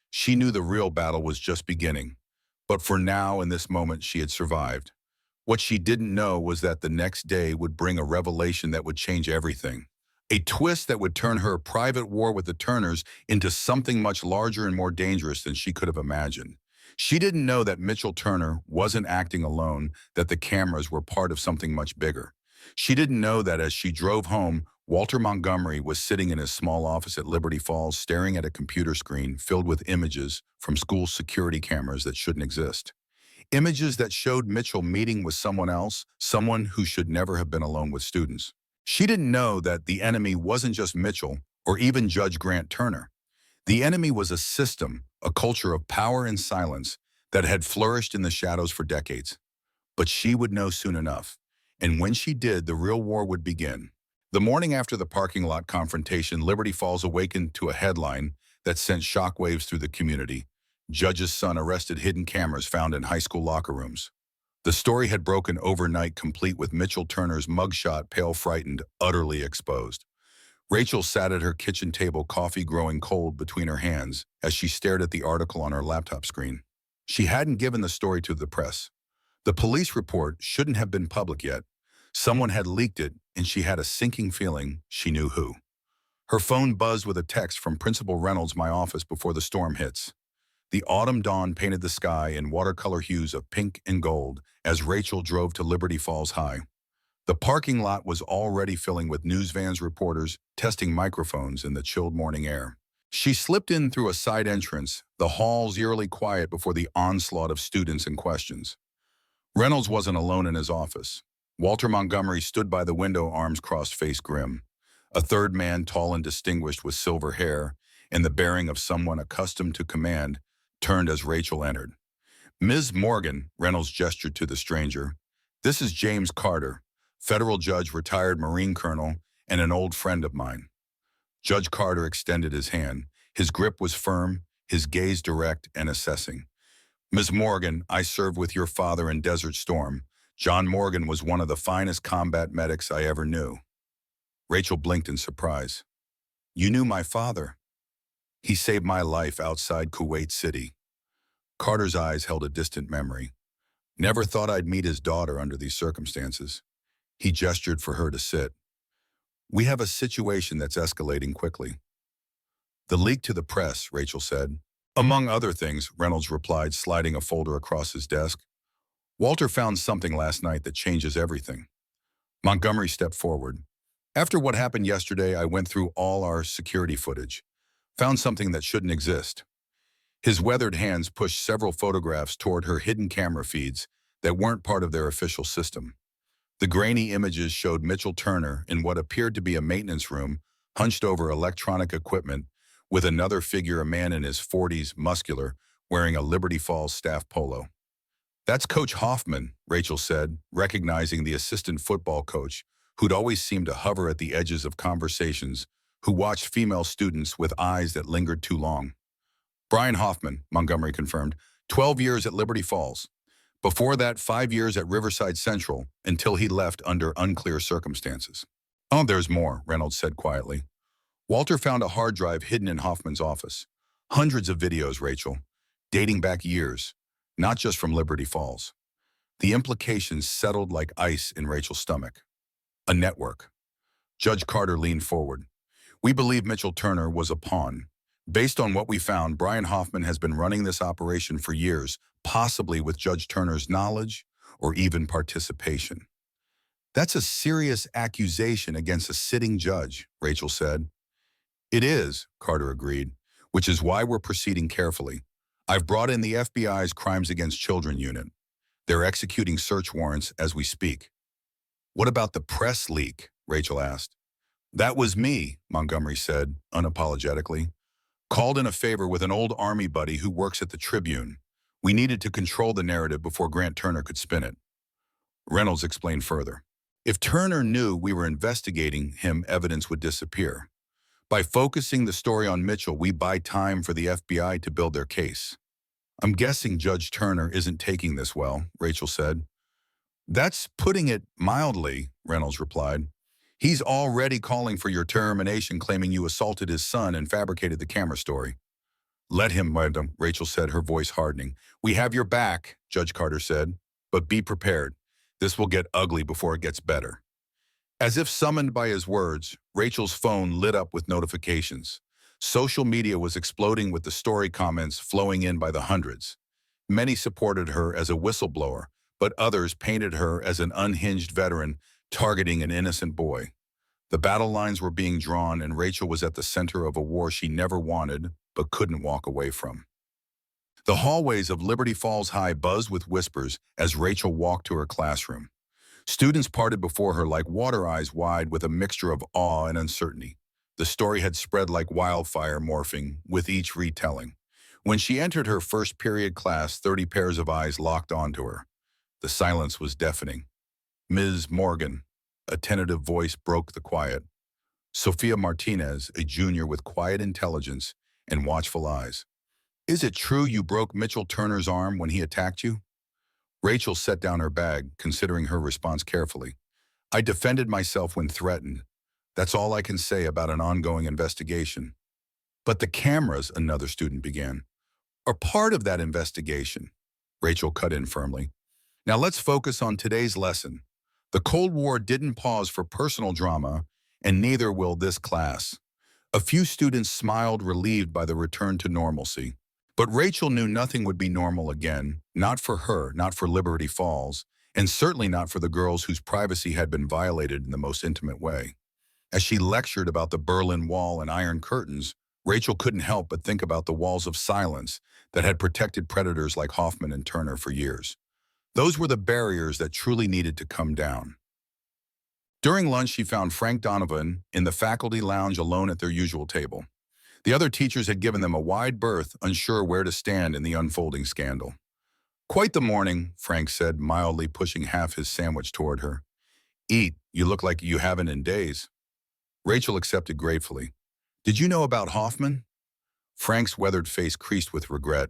She knew the real battle was just beginning, but for now, in this moment, she had survived. What she didn't know was that the next day would bring a revelation that would change everything. A twist that would turn her private war with the Turners into something much larger and more dangerous than she could have imagined. She didn't know that Mitchell Turner wasn't acting alone, that the cameras were part of something much bigger. She didn't know that as she drove home, Walter Montgomery was sitting in his small office at Liberty Falls staring at a computer screen filled with images from school security cameras that shouldn't exist. Images that showed Mitchell meeting with someone else, someone who should never have been alone with students. She didn't know that the enemy wasn't just Mitchell or even Judge Grant Turner. The enemy was a system, a culture of power and silence that had flourished in the shadows for decades. But she would know soon enough. And when she did, the real war would begin. The morning after the parking lot confrontation, Liberty Falls awakened to a headline that sent shockwaves through the community. Judge's son arrested, hidden cameras found in high school locker rooms. The story had broken overnight, complete with Mitchell Turner's mugshot, pale, frightened, utterly exposed. Rachel sat at her kitchen table, coffee growing cold between her hands as she stared at the article on her laptop screen. She hadn't given the story to the press. The police report shouldn't have been public yet. Someone had leaked it, and she had a sinking feeling she knew who. Her phone buzzed with a text from Principal Reynolds, my office before the storm hits. The autumn dawn painted the sky in watercolor hues of pink and gold as Rachel drove to Liberty Falls High. The parking lot was already filling with news vans, reporters testing microphones in the chilled morning air. She slipped in through a side entrance, the halls eerily quiet before the onslaught of students and questions. Reynolds wasn't alone in his office. Walter Montgomery stood by the window, arms crossed, face grim. A third man, tall and distinguished with silver hair and the bearing of someone accustomed to command, turned as Rachel entered. "Ms. Morgan," Reynolds gestured to the stranger. "This is James Carter, federal judge, retired Marine colonel, and an old friend of mine." Judge Carter extended his hand. His grip was firm, his gaze direct and assessing. "Ms. Morgan, I served with your father in Desert Storm. John Morgan was one of the finest combat medics I ever knew." Rachel blinked in surprise. "You knew my father?" "He saved my life outside Kuwait City." Carter's eyes held a distant memory. "Never thought I'd meet his daughter under these circumstances." He gestured for her to sit. "We have a situation that's escalating quickly." "The leak to the press," Rachel said. "Among other things," Reynolds replied, sliding a folder across his desk. "Walter found something last night that changes everything." Montgomery stepped forward. "After what happened yesterday, I went through all our security footage. Found something that shouldn't exist." His weathered hands pushed several photographs toward her hidden camera feeds that weren't part of their official system. The grainy images showed Mitchell Turner in what appeared to be a maintenance room, hunched over electronic equipment, with another figure, a man in his 40s, muscular, wearing a Liberty Falls staff polo. "That's Coach Hoffman," Rachel said, recognizing the assistant football coach, who'd always seemed to hover at the edges of conversations, who watched female students with eyes that lingered too long. "Brian Hoffman," Montgomery confirmed, 12 years at Liberty Falls. Before that, 5 years at Riverside Central, until he left under unclear circumstances. "Oh, there's more," Reynolds said quietly. "Walter found a hard drive hidden in Hoffman's office. Hundreds of videos, Rachel, dating back years, not just from Liberty Falls." The implications settled like ice in Rachel's stomach. A network. Judge Carter leaned forward. "We believe Mitchell Turner was a pawn. Based on what we found, Brian Hoffman has been running this operation for years, possibly with Judge Turner's knowledge or even participation." "That's a serious accusation against a sitting judge," Rachel said. "It is," Carter agreed, "which is why we're proceeding carefully. I've brought in the FBI's Crimes Against Children unit. They're executing search warrants as we speak." "What about the press leak?" Rachel asked. "That was me," Montgomery said, unapologetically. "Called in a favor with an old Army buddy who works at the Tribune. We needed to control the narrative before Grant Turner could spin it." Reynolds explained further. "If Turner knew we were investigating him, evidence would disappear. By focusing the story on Mitchell, we buy time for the FBI to build their case." "I'm guessing Judge Turner isn't taking this well," Rachel said. "That's putting it mildly," Reynolds replied. "He's already calling for your termination, claiming you assaulted his son and fabricated the camera story." "Let him, madam," Rachel said, her voice hardening. "We have your back," Judge Carter said, "but be prepared. This will get ugly before it gets better." As if summoned by his words, Rachel's phone lit up with notifications. Social media was exploding with the story comments flowing in by the hundreds. Many supported her as a whistleblower, but others painted her as an unhinged veteran targeting an innocent boy. The battle lines were being drawn, and Rachel was at the center of a war she never wanted but couldn't walk away from. The hallways of Liberty Falls High buzzed with whispers as Rachel walked to her classroom. Students parted before her like water, eyes wide with a mixture of awe and uncertainty. The story had spread like wildfire, morphing with each retelling. When she entered her first period class, 30 pairs of eyes locked onto her. The silence was deafening. "Ms. Morgan," a tentative voice broke the quiet. Sophia Martinez, a junior with quiet intelligence and watchful eyes. "Is it true you broke Mitchell Turner's arm when he attacked you?" Rachel set down her bag, considering her response carefully. "I defended myself when threatened. That's all I can say about an ongoing investigation." "But the cameras," another student began, "are part of that investigation." Rachel cut in firmly. "Now let's focus on today's lesson. The Cold War didn't pause for personal drama, and neither will this class." A few students smiled, relieved by the return to normalcy. But Rachel knew nothing would be normal again, not for her, not for Liberty Falls, and certainly not for the girls whose privacy had been violated in the most intimate way. As she lectured about the Berlin Wall and Iron Curtains, Rachel couldn't help but think about the walls of silence that had protected predators like Hoffman and Turner for years. Those were the barriers that truly needed to come down. During lunch, she found Frank Donovan in the faculty lounge alone at their usual table. The other teachers had given them a wide berth, unsure where to stand in the unfolding scandal. "Quite the morning," Frank said, mildly pushing half his sandwich toward her. "Eat, you look like you haven't in days." Rachel accepted gratefully. "Did you know about Hoffman?" Frank's weathered face creased with regret.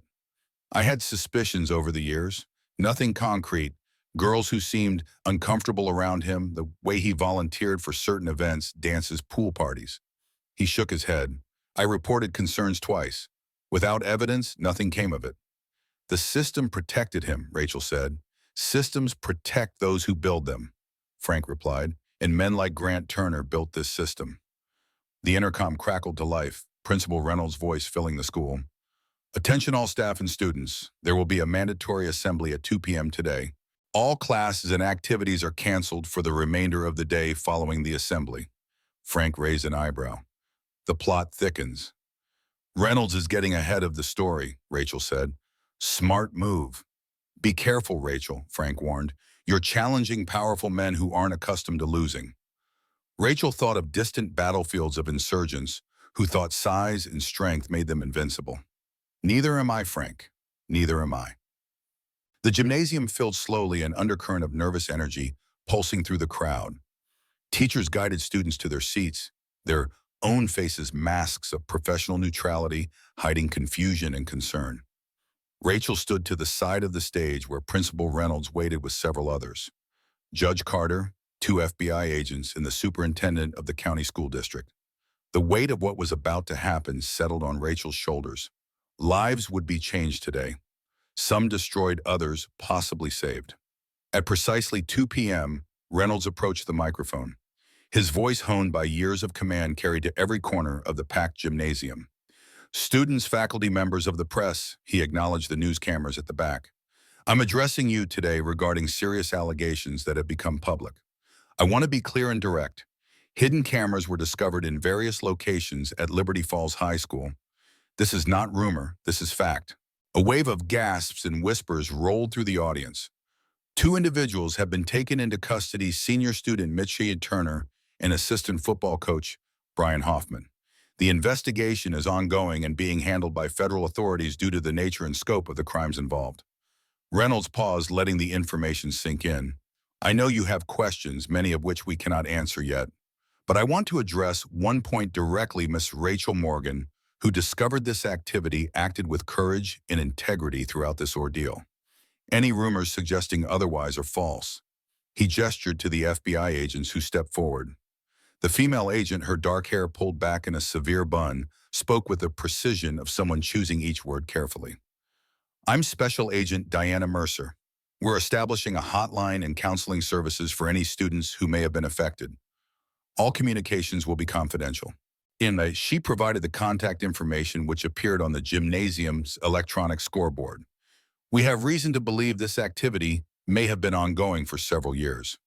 "I had suspicions over the years. Nothing concrete. Girls who seemed uncomfortable around him, the way he volunteered for certain events, dances, pool parties." He shook his head. "I reported concerns twice. Without evidence, nothing came of it." "The system protected him," Rachel said. "Systems protect those who build them," Frank replied, "and men like Grant Turner built this system." The intercom crackled to life, Principal Reynolds' voice filling the school. "Attention all staff and students. There will be a mandatory assembly at 2 p.m. today. All classes and activities are canceled for the remainder of the day following the assembly." Frank raised an eyebrow. The plot thickens. "Reynolds is getting ahead of the story," Rachel said. "Smart move." "Be careful, Rachel," Frank warned. "You're challenging powerful men who aren't accustomed to losing." Rachel thought of distant battlefields of insurgents who thought size and strength made them invincible. "Neither am I, Frank. Neither am I." The gymnasium filled slowly, an undercurrent of nervous energy pulsing through the crowd. Teachers guided students to their seats, their own faces masks of professional neutrality, hiding confusion and concern. Rachel stood to the side of the stage where Principal Reynolds waited with several others. Judge Carter, 2 FBI agents, and the superintendent of the county school district. The weight of what was about to happen settled on Rachel's shoulders. Lives would be changed today. Some destroyed, others possibly saved. At precisely 2 p.m., Reynolds approached the microphone. His voice, honed by years of command, carried to every corner of the packed gymnasium. "Students, faculty, members of the press," he acknowledged the news cameras at the back. "I'm addressing you today regarding serious allegations that have become public. I want to be clear and direct. Hidden cameras were discovered in various locations at Liberty Falls High School. This is not rumor, this is fact." A wave of gasps and whispers rolled through the audience. 2 individuals have been taken into custody: senior student Mitchie Turner and assistant football coach Brian Hoffman. The investigation is ongoing and being handled by federal authorities due to the nature and scope of the crimes involved. Reynolds paused, letting the information sink in. "I know you have questions, many of which we cannot answer yet, but I want to address one point directly. Miss Rachel Morgan, who discovered this activity, acted with courage and integrity throughout this ordeal. Any rumors suggesting otherwise are false." He gestured to the FBI agents who stepped forward. The female agent, her dark hair pulled back in a severe bun, spoke with the precision of someone choosing each word carefully. "I'm Special Agent Diana Mercer. We're establishing a hotline and counseling services for any students who may have been affected. All communications will be confidential." She provided the contact information which appeared on the gymnasium's electronic scoreboard. "We have reason to believe this activity may have been ongoing for several years."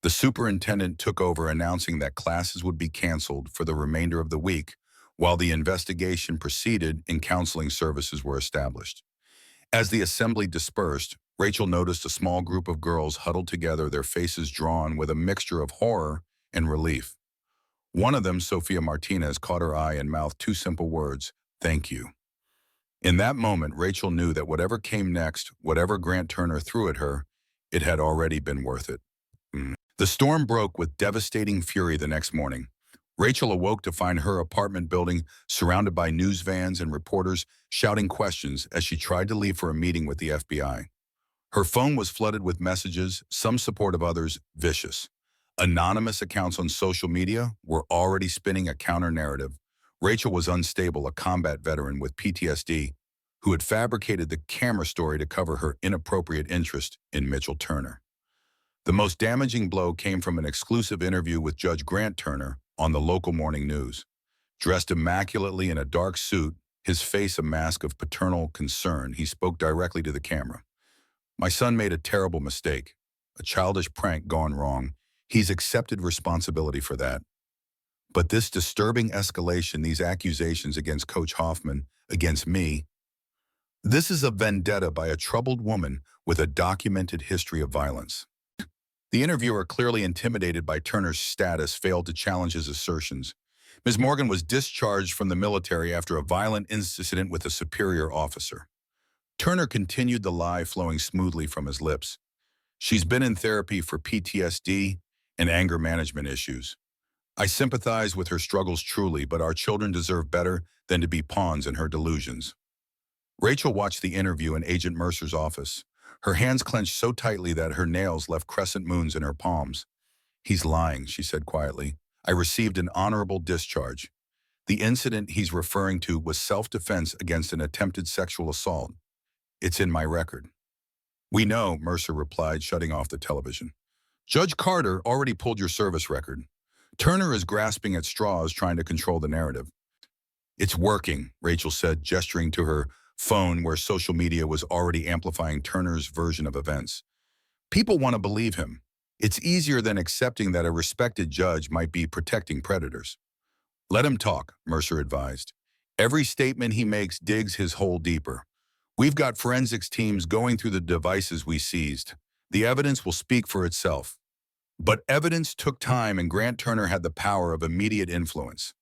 The superintendent took over, announcing that classes would be canceled for the remainder of the week while the investigation proceeded and counseling services were established. As the assembly dispersed, Rachel noticed a small group of girls huddled together, their faces drawn with a mixture of horror and relief. One of them, Sophia Martinez, caught her eye and mouthed 2 simple words: "Thank you." In that moment, Rachel knew that whatever came next, whatever Grant Turner threw at her, it had already been worth it. The storm broke with devastating fury the next morning. Rachel awoke to find her apartment building surrounded by news vans and reporters shouting questions as she tried to leave for a meeting with the FBI. Her phone was flooded with messages, some supportive, others vicious. Anonymous accounts on social media were already spinning a counter-narrative. Rachel was unstable, a combat veteran with PTSD, who had fabricated the camera story to cover her inappropriate interest in Mitchell Turner. The most damaging blow came from an exclusive interview with Judge Grant Turner on the local morning news. Dressed immaculately in a dark suit, his face a mask of paternal concern. He spoke directly to the camera. My son made a terrible mistake, a childish prank gone wrong. He's accepted responsibility for that. But this disturbing escalation, these accusations against Coach Hoffman, against me, this is a vendetta by a troubled woman with a documented history of violence. The interviewer, clearly intimidated by Turner's status, failed to challenge his assertions. Ms. Morgan was discharged from the military after a violent incident with a superior officer. Turner continued the lie flowing smoothly from his lips. She's been in therapy for PTSD and anger management issues. I sympathize with her struggles truly, but our children deserve better than to be pawns in her delusions. Rachel watched the interview in Agent Mercer's office. Her hands clenched so tightly that her nails left crescent moons in her palms. He's lying, she said quietly. I received an honorable discharge. The incident he's referring to was self-defense against an attempted sexual assault. It's in my record. We know, Mercer replied, shutting off the television. Judge Carter already pulled your service record. Turner is grasping at straws, trying to control the narrative. It's working, Rachel said, gesturing to her phone where social media was already amplifying Turner's version of events. People want to believe him. It's easier than accepting that a respected judge might be protecting predators. Let him talk, Mercer advised. Every statement he makes digs his hole deeper. We've got forensics teams going through the devices we seized. The evidence will speak for itself. But evidence took time, and Grant Turner had the power of immediate influence.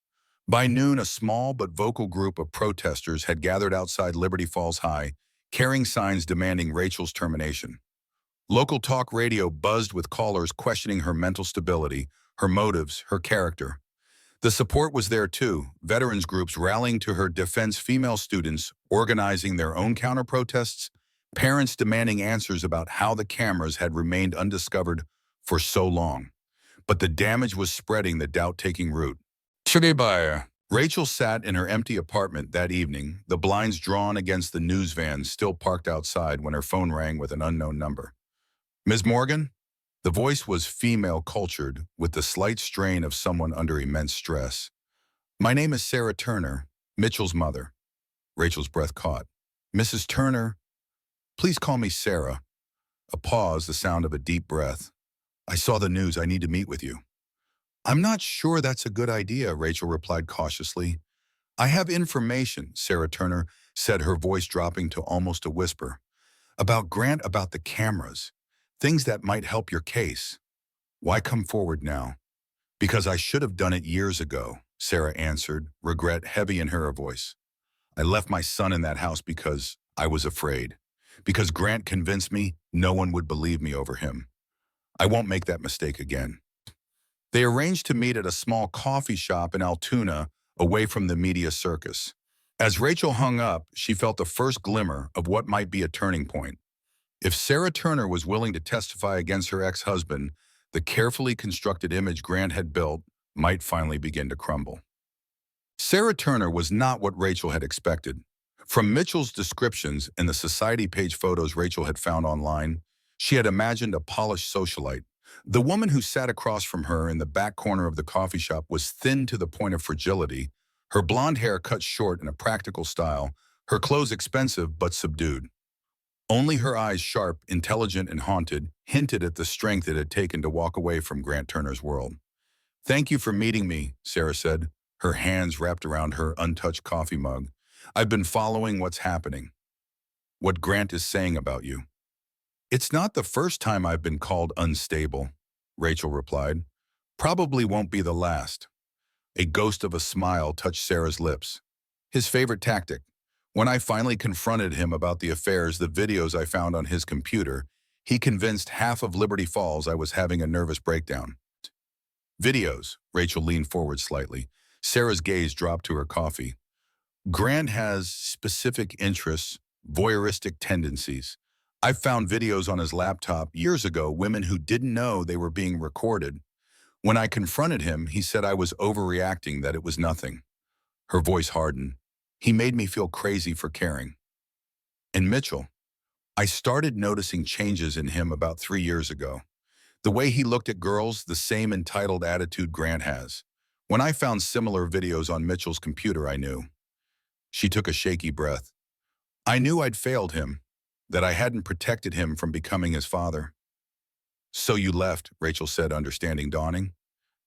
By noon, a small but vocal group of protesters had gathered outside Liberty Falls High, carrying signs demanding Rachel's termination. Local talk radio buzzed with callers questioning her mental stability, her motives, her character. The support was there too, veterans groups rallying to her defense, female students organizing their own counter-protests, parents demanding answers about how the cameras had remained undiscovered for so long. But the damage was spreading, the doubt taking root. Rachel sat in her empty apartment that evening, the blinds drawn against the news van still parked outside, when her phone rang with an unknown number. Ms. Morgan? The voice was female cultured, with the slight strain of someone under immense stress. My name is Sarah Turner, Mitchell's mother. Rachel's breath caught. Mrs. Turner, please call me Sarah. A pause, the sound of a deep breath. I saw the news. I need to meet with you. I'm not sure that's a good idea, Rachel replied cautiously. I have information, Sarah Turner said, her voice dropping to almost a whisper. About Grant, about the cameras. Things that might help your case. Why come forward now? Because I should have done it years ago, Sarah answered, regret heavy in her voice. I left my son in that house because I was afraid. Because Grant convinced me no one would believe me over him. I won't make that mistake again. They arranged to meet at a small coffee shop in Altoona, away from the media circus. As Rachel hung up, she felt the first glimmer of what might be a turning point. If Sarah Turner was willing to testify against her ex-husband, the carefully constructed image Grant had built might finally begin to crumble. Sarah Turner was not what Rachel had expected. From Mitchell's descriptions and the society page photos Rachel had found online, she had imagined a polished socialite. The woman who sat across from her in the back corner of the coffee shop was thin to the point of fragility, her blonde hair cut short in a practical style, her clothes expensive but subdued. Only her eyes, sharp, intelligent, and haunted, hinted at the strength it had taken to walk away from Grant Turner's world. Thank you for meeting me, Sarah said, her hands wrapped around her untouched coffee mug. I've been following what's happening. What Grant is saying about you. It's not the first time I've been called unstable, Rachel replied. Probably won't be the last. A ghost of a smile touched Sarah's lips. His favorite tactic. When I finally confronted him about the affairs, the videos I found on his computer, he convinced half of Liberty Falls I was having a nervous breakdown. Videos, Rachel leaned forward slightly. Sarah's gaze dropped to her coffee. Grant has specific interests, voyeuristic tendencies. I found videos on his laptop years ago, women who didn't know they were being recorded. When I confronted him, he said I was overreacting, that it was nothing. Her voice hardened. He made me feel crazy for caring. And Mitchell, I started noticing changes in him about 3 years ago. The way he looked at girls, the same entitled attitude Grant has. When I found similar videos on Mitchell's computer, I knew. She took a shaky breath. I knew I'd failed him, that I hadn't protected him from becoming his father. So you left, Rachel said, understanding dawning.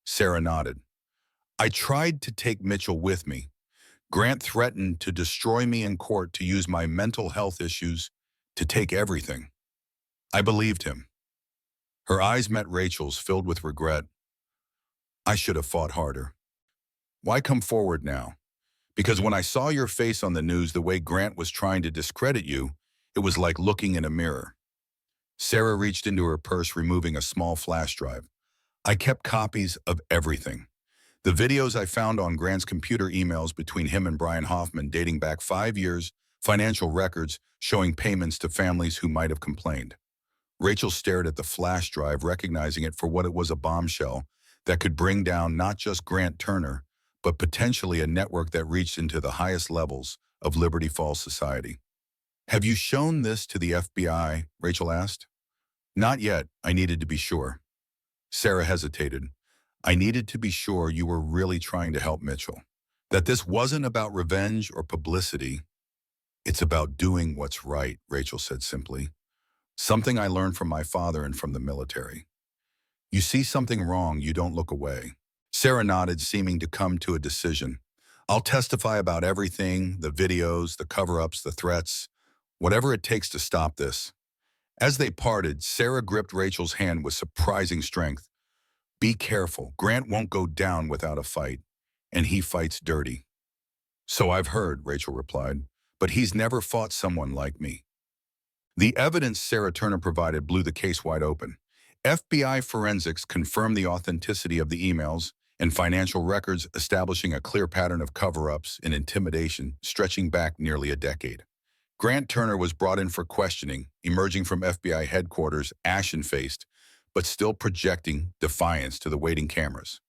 Sarah nodded. I tried to take Mitchell with me. Grant threatened to destroy me in court, to use my mental health issues to take everything. I believed him. Her eyes met Rachel's, filled with regret. I should have fought harder. Why come forward now? Because when I saw your face on the news, the way Grant was trying to discredit you, it was like looking in a mirror. Sarah reached into her purse, removing a small flash drive. I kept copies of everything. The videos I found on Grant's computer, emails between him and Brian Hoffman dating back 5 years, financial records showing payments to families who might have complained. Rachel stared at the flash drive, recognizing it for what it was, a bombshell that could bring down not just Grant Turner, but potentially a network that reached into the highest levels of Liberty Falls society. Have you shown this to the FBI? Rachel asked. Not yet. I needed to be sure. Sarah hesitated. I needed to be sure you were really trying to help Mitchell. That this wasn't about revenge or publicity. It's about doing what's right, Rachel said simply. Something I learned from my father and from the military. You see something wrong, you don't look away. Sarah nodded, seeming to come to a decision. I'll testify about everything, the videos, the cover-ups, the threats, whatever it takes to stop this. As they parted, Sarah gripped Rachel's hand with surprising strength. Be careful. Grant won't go down without a fight, and he fights dirty. So I've heard, Rachel replied, but he's never fought someone like me. The evidence Sarah Turner provided blew the case wide open. FBI forensics confirmed the authenticity of the emails and financial records, establishing a clear pattern of cover-ups and intimidation stretching back nearly a decade. Grant Turner was brought in for questioning, emerging from FBI headquarters ashen-faced, but still projecting defiance to the waiting cameras.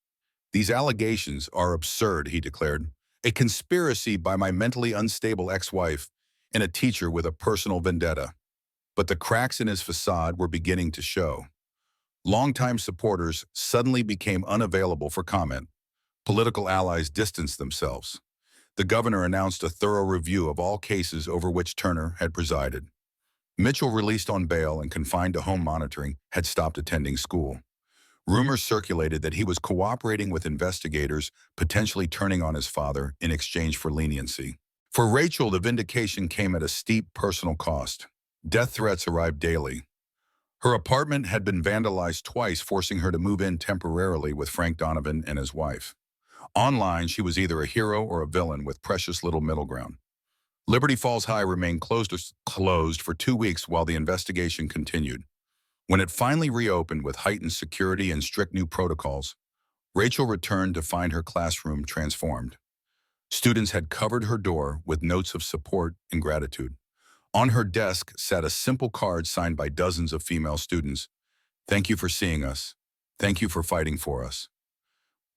These allegations are absurd, he declared. A conspiracy by my mentally unstable ex-wife and a teacher with a personal vendetta. But the cracks in his facade were beginning to show. Longtime supporters suddenly became unavailable for comment. Political allies distanced themselves. The governor announced a thorough review of all cases over which Turner had presided. Mitchell, released on bail and confined to home monitoring, had stopped attending school. Rumors circulated that he was cooperating with investigators, potentially turning on his father in exchange for leniency. For Rachel, the vindication came at a steep personal cost. Death threats arrived daily. Her apartment had been vandalized twice, forcing her to move in temporarily with Frank Donovan and his wife. Online, she was either a hero or a villain, with precious little middle ground. Liberty Falls High remained closed for 2 weeks while the investigation continued. When it finally reopened with heightened security and strict new protocols, Rachel returned to find her classroom transformed. Students had covered her door with notes of support and gratitude. On her desk sat a simple card signed by dozens of female students. Thank you for seeing us. Thank you for fighting for us.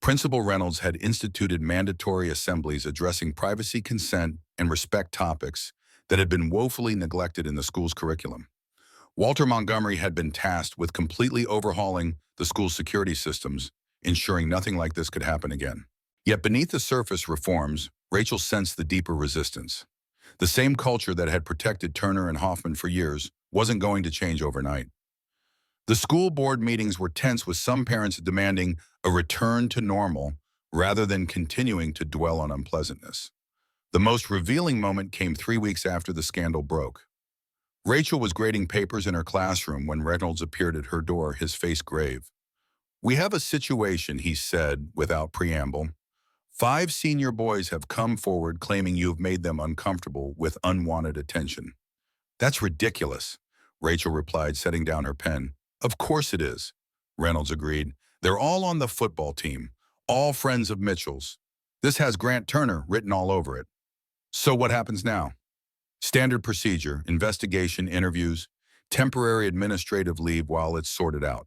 Principal Reynolds had instituted mandatory assemblies addressing privacy, consent, and respect topics that had been woefully neglected in the school's curriculum. Walter Montgomery had been tasked with completely overhauling the school's security systems, ensuring nothing like this could happen again. Yet beneath the surface reforms, Rachel sensed the deeper resistance. The same culture that had protected Turner and Hoffman for years wasn't going to change overnight. The school board meetings were tense, with some parents demanding a return to normal rather than continuing to dwell on unpleasantness. The most revealing moment came 3 weeks after the scandal broke. Rachel was grading papers in her classroom when Reynolds appeared at her door, his face grave. We have a situation, he said without preamble. 5 senior boys have come forward claiming you have made them uncomfortable with unwanted attention. That's ridiculous, Rachel replied, setting down her pen. Of course it is, Reynolds agreed. They're all on the football team, all friends of Mitchell's. This has Grant Turner written all over it. So what happens now? Standard procedure, investigation, interviews, temporary administrative leave while it's sorted out.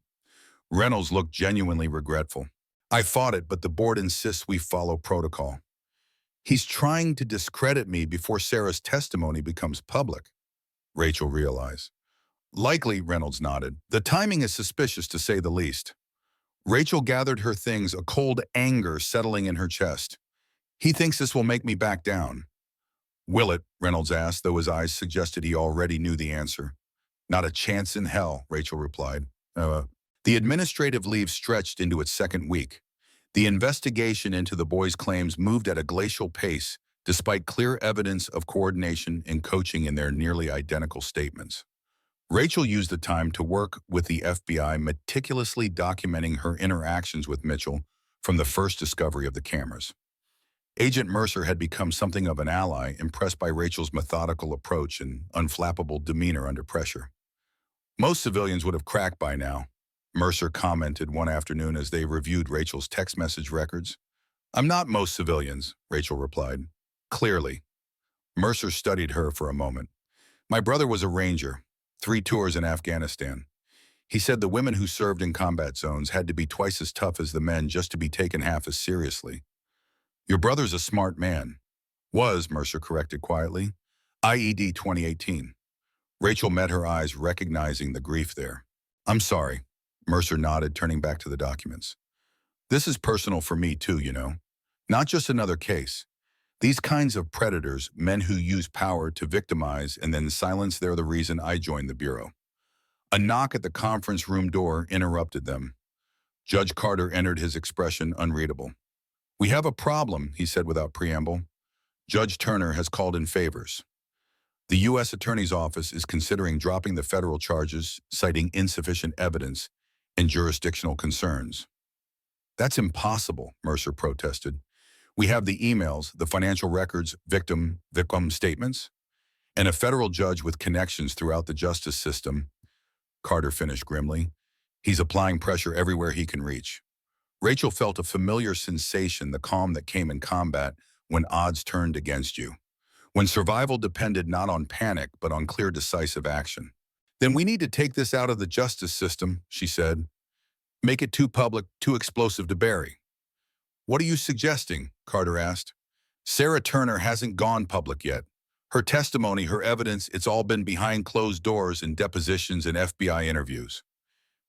Reynolds looked genuinely regretful. I fought it, but the board insists we follow protocol. He's trying to discredit me before Sarah's testimony becomes public, Rachel realized. Likely, Reynolds nodded. The timing is suspicious, to say the least. Rachel gathered her things, a cold anger settling in her chest. He thinks this will make me back down. Will it? Reynolds asked, though his eyes suggested he already knew the answer. Not a chance in hell, Rachel replied. The administrative leave stretched into its second week. The investigation into the boys' claims moved at a glacial pace, despite clear evidence of coordination and coaching in their nearly identical statements. Rachel used the time to work with the FBI, meticulously documenting her interactions with Mitchell from the first discovery of the cameras. Agent Mercer had become something of an ally, impressed by Rachel's methodical approach and unflappable demeanor under pressure. Most civilians would have cracked by now, Mercer commented one afternoon as they reviewed Rachel's text message records. I'm not most civilians, Rachel replied. Clearly. Mercer studied her for a moment. My brother was a ranger, 3 tours in Afghanistan. He said the women who served in combat zones had to be twice as tough as the men just to be taken half as seriously. Your brother's a smart man. Was, Mercer corrected quietly. IED 2018. Rachel met her eyes, recognizing the grief there. I'm sorry. Mercer nodded, turning back to the documents. This is personal for me too, you know. Not just another case. These kinds of predators, men who use power to victimize and then silence, they're the reason I joined the Bureau. A knock at the conference room door interrupted them. Judge Carter entered, his expression unreadable. We have a problem, he said without preamble. Judge Turner has called in favors. The U.S. Attorney's Office is considering dropping the federal charges, citing insufficient evidence and jurisdictional concerns. That's impossible, Mercer protested. We have the emails, the financial records, victim statements, and a federal judge with connections throughout the justice system, Carter finished grimly. He's applying pressure everywhere he can reach. Rachel felt a familiar sensation, the calm that came in combat when odds turned against you, when survival depended not on panic but on clear, decisive action. Then we need to take this out of the justice system, she said. Make it too public, too explosive to bury. What are you suggesting? Carter asked. Sarah Turner hasn't gone public yet. Her testimony, her evidence, it's all been behind closed doors in depositions and FBI interviews.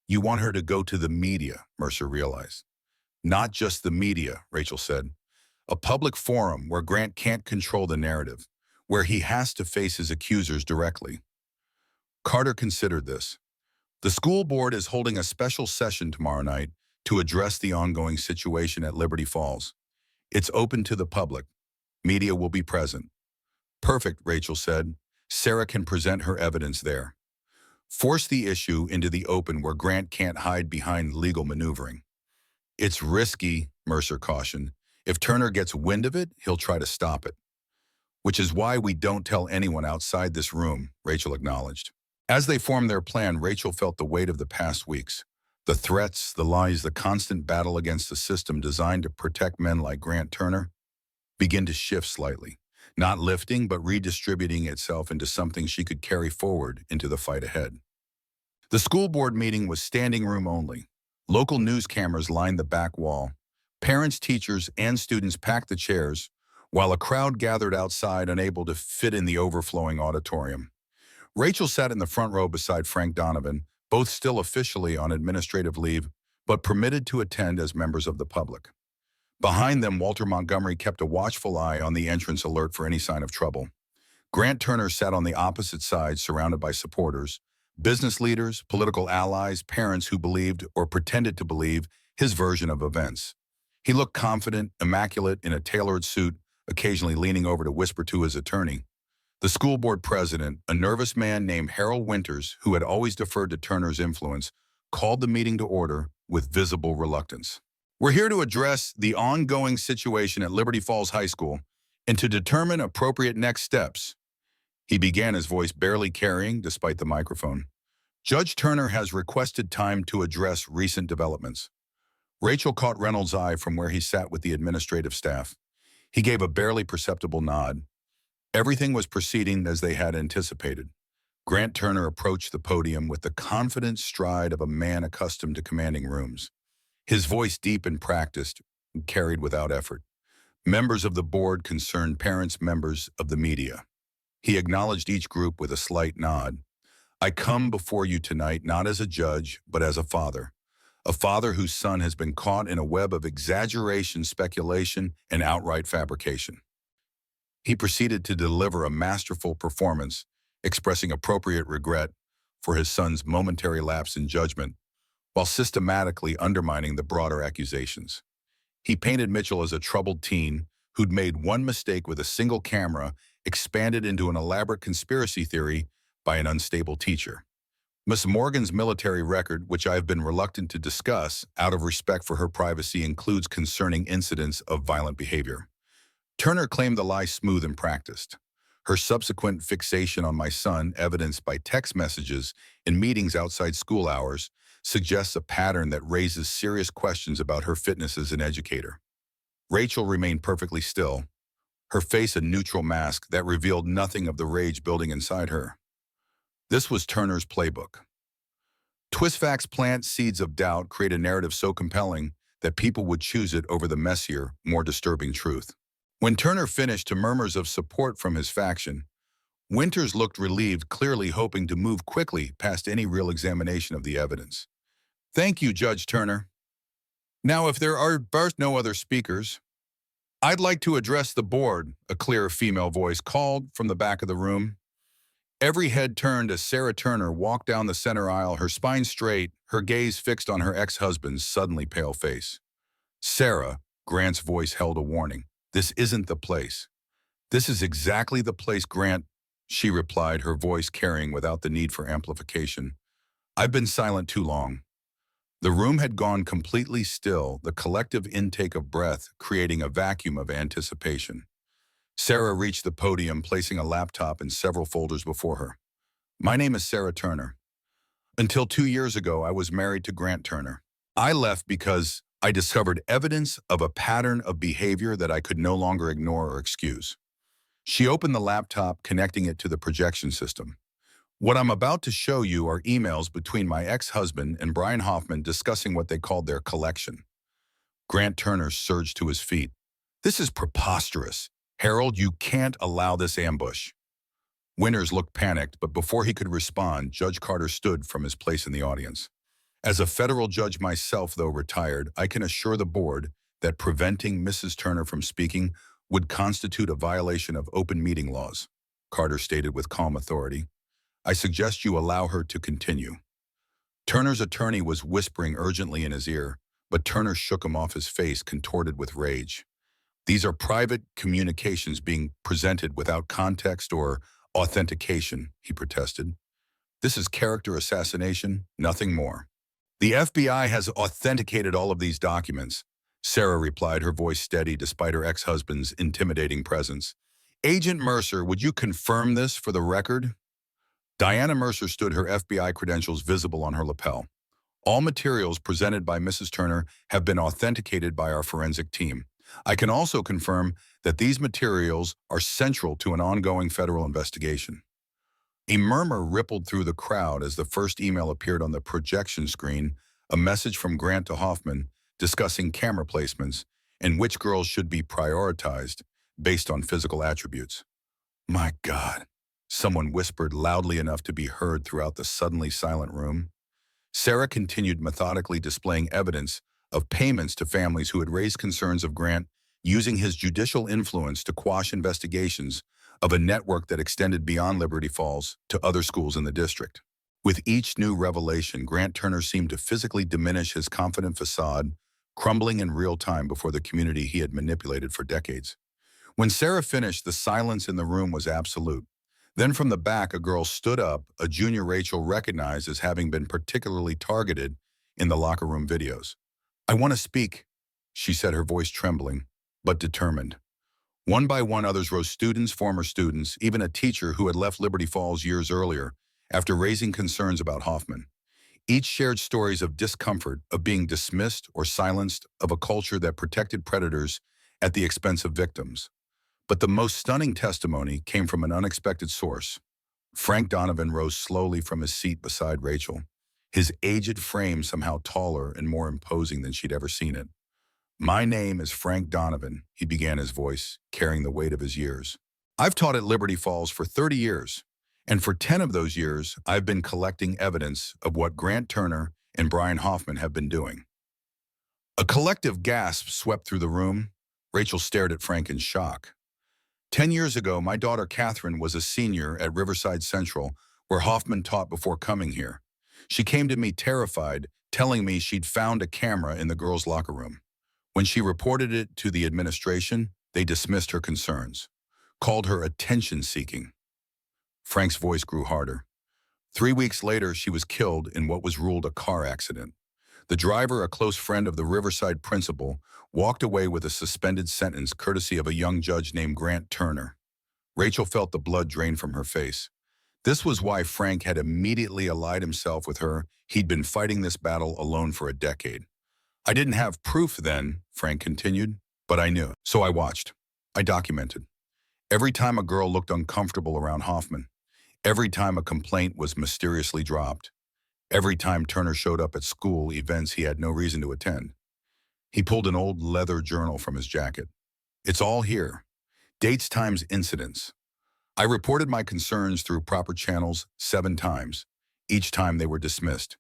You want her to go to the media, Mercer realized. Not just the media, Rachel said. A public forum where Grant can't control the narrative, where he has to face his accusers directly. Carter considered this. The school board is holding a special session tomorrow night to address the ongoing situation at Liberty Falls. It's open to the public. Media will be present. Perfect, Rachel said. Sarah can present her evidence there. Force the issue into the open where Grant can't hide behind legal maneuvering. It's risky, Mercer cautioned. If Turner gets wind of it, he'll try to stop it. Which is why we don't tell anyone outside this room, Rachel acknowledged. As they formed their plan, Rachel felt the weight of the past weeks. The threats, the lies, the constant battle against a system designed to protect men like Grant Turner begin to shift slightly, not lifting but redistributing itself into something she could carry forward into the fight ahead. The school board meeting was standing room only. Local news cameras lined the back wall. Parents, teachers, and students packed the chairs, while a crowd gathered outside, unable to fit in the overflowing auditorium. Rachel sat in the front row beside Frank Donovan, both still officially on administrative leave, but permitted to attend as members of the public. Behind them, Walter Montgomery kept a watchful eye on the entrance, alert for any sign of trouble. Grant Turner sat on the opposite side, surrounded by supporters, business leaders, political allies, parents who believed or pretended to believe his version of events. He looked confident, immaculate in a tailored suit, occasionally leaning over to whisper to his attorney. The school board president, a nervous man named Harold Winters, who had always deferred to Turner's influence, called the meeting to order with visible reluctance. We're here to address the ongoing situation at Liberty Falls High School and to determine appropriate next steps. He began, his voice barely carrying despite the microphone. Judge Turner has requested time to address recent developments. Rachel caught Reynolds' eye from where he sat with the administrative staff. He gave a barely perceptible nod. Everything was proceeding as they had anticipated. Grant Turner approached the podium with the confident stride of a man accustomed to commanding rooms. His voice, deep and practiced, carried without effort. Members of the board concerned, parents, members of the media. He acknowledged each group with a slight nod. I come before you tonight not as a judge, but as a father whose son has been caught in a web of exaggeration, speculation, and outright fabrication. He proceeded to deliver a masterful performance, expressing appropriate regret for his son's momentary lapse in judgment, while systematically undermining the broader accusations. He painted Mitchell as a troubled teen who'd made one mistake with a single camera, expanded into an elaborate conspiracy theory by an unstable teacher. Miss Morgan's military record, which I have been reluctant to discuss out of respect for her privacy, includes concerning incidents of violent behavior. Turner claimed the lie smooth and practiced. Her subsequent fixation on my son, evidenced by text messages in meetings outside school hours, suggests a pattern that raises serious questions about her fitness as an educator. Rachel remained perfectly still, her face a neutral mask that revealed nothing of the rage building inside her. This was Turner's playbook. Twist facts plant seeds of doubt, create a narrative so compelling that people would choose it over the messier, more disturbing truth. When Turner finished to murmurs of support from his faction, Winters looked relieved, clearly hoping to move quickly past any real examination of the evidence. "Thank you, Judge Turner. Now, if there are no other speakers, I'd like to address the board," a clear female voice called from the back of the room. Every head turned as Sarah Turner walked down the center aisle, her spine straight, her gaze fixed on her ex-husband's suddenly pale face. "Sarah," Grant's voice held a warning. "This isn't the place." "This is exactly the place, Grant," she replied, her voice carrying without the need for amplification. "I've been silent too long." The room had gone completely still, the collective intake of breath creating a vacuum of anticipation. Sarah reached the podium, placing a laptop and several folders before her. "My name is Sarah Turner. Until 2 years ago, I was married to Grant Turner. I left because I discovered evidence of a pattern of behavior that I could no longer ignore or excuse." She opened the laptop, connecting it to the projection system. "What I'm about to show you are emails between my ex-husband and Brian Hoffman discussing what they called their collection." Grant Turner surged to his feet. "This is preposterous. Harold, you can't allow this ambush." Winters looked panicked, but before he could respond, Judge Carter stood from his place in the audience. "As a federal judge myself, though retired, I can assure the board that preventing Mrs. Turner from speaking would constitute a violation of open meeting laws," Carter stated with calm authority. "I suggest you allow her to continue." Turner's attorney was whispering urgently in his ear, but Turner shook him off, his face contorted with rage. "These are private communications being presented without context or authentication," he protested. "This is character assassination, nothing more." "The FBI has authenticated all of these documents," Sarah replied, her voice steady despite her ex-husband's intimidating presence. "Agent Mercer, would you confirm this for the record?" Diana Mercer stood, her FBI credentials visible on her lapel. "All materials presented by Mrs. Turner have been authenticated by our forensic team. I can also confirm that these materials are central to an ongoing federal investigation." A murmur rippled through the crowd as the first email appeared on the projection screen, a message from Grant to Hoffman discussing camera placements and which girls should be prioritized based on physical attributes. "My God," someone whispered loudly enough to be heard throughout the suddenly silent room. Sarah continued methodically displaying evidence of payments to families who had raised concerns of Grant using his judicial influence to quash investigations of a network that extended beyond Liberty Falls to other schools in the district. With each new revelation, Grant Turner seemed to physically diminish his confident facade, crumbling in real time before the community he had manipulated for decades. When Sarah finished, the silence in the room was absolute. Then from the back, a girl stood up, a junior Rachel recognized as having been particularly targeted in the locker room videos. "I want to speak," she said, her voice trembling, but determined. One by one, others rose, students, former students, even a teacher who had left Liberty Falls years earlier after raising concerns about Hoffman. Each shared stories of discomfort, of being dismissed or silenced, of a culture that protected predators at the expense of victims. But the most stunning testimony came from an unexpected source. Frank Donovan rose slowly from his seat beside Rachel, his aged frame somehow taller and more imposing than she'd ever seen it. "My name is Frank Donovan," he began, his voice carrying the weight of his years. "I've taught at Liberty Falls for 30 years, and for 10 of those years, I've been collecting evidence of what Grant Turner and Brian Hoffman have been doing." A collective gasp swept through the room. Rachel stared at Frank in shock. 10 years ago, my daughter Catherine was a senior at Riverside Central, where Hoffman taught before coming here. She came to me terrified, telling me she'd found a camera in the girls' locker room. When she reported it to the administration, they dismissed her concerns, called her attention-seeking. Frank's voice grew harder. 3 weeks later, she was killed in what was ruled a car accident. The driver, a close friend of the Riverside principal, walked away with a suspended sentence courtesy of a young judge named Grant Turner. Rachel felt the blood drain from her face. This was why Frank had immediately allied himself with her. He'd been fighting this battle alone for a decade. I didn't have proof then, Frank continued, but I knew. So I watched. I documented. Every time a girl looked uncomfortable around Hoffman, every time a complaint was mysteriously dropped, every time Turner showed up at school events he had no reason to attend. He pulled an old leather journal from his jacket. It's all here. Dates times incidents. I reported my concerns through proper channels 7 times. Each time they were dismissed.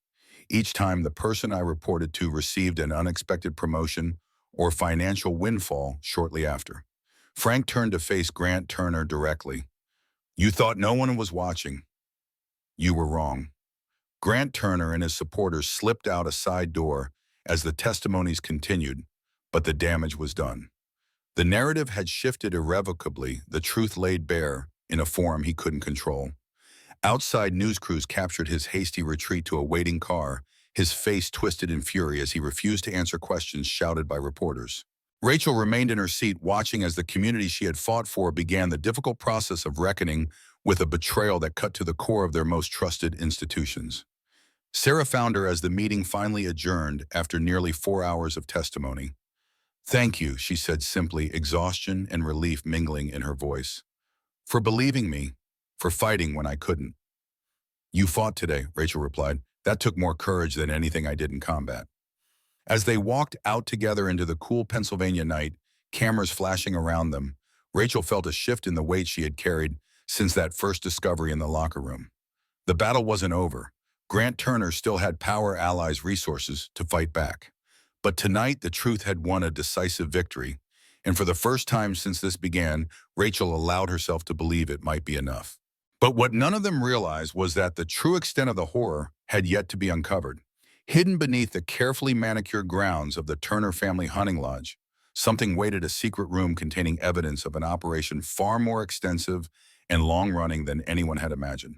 Each time the person I reported to received an unexpected promotion or financial windfall shortly after. Frank turned to face Grant Turner directly. You thought no one was watching. You were wrong. Grant Turner and his supporters slipped out a side door as the testimonies continued, but the damage was done. The narrative had shifted irrevocably, the truth laid bare in a form he couldn't control. Outside news crews captured his hasty retreat to a waiting car, his face twisted in fury as he refused to answer questions shouted by reporters. Rachel remained in her seat, watching as the community she had fought for began the difficult process of reckoning with a betrayal that cut to the core of their most trusted institutions. Sarah found her as the meeting finally adjourned after nearly 4 hours of testimony. Thank you, she said simply, exhaustion and relief mingling in her voice. For believing me, for fighting when I couldn't. You fought today, Rachel replied. That took more courage than anything I did in combat. As they walked out together into the cool Pennsylvania night, cameras flashing around them, Rachel felt a shift in the weight she had carried since that first discovery in the locker room. The battle wasn't over. Grant Turner still had power, allies, resources to fight back. But tonight, the truth had won a decisive victory, and for the first time since this began, Rachel allowed herself to believe it might be enough. But what none of them realized was that the true extent of the horror had yet to be uncovered. Hidden beneath the carefully manicured grounds of the Turner family hunting lodge, something waited, a secret room containing evidence of an operation far more extensive and long-running than anyone had imagined.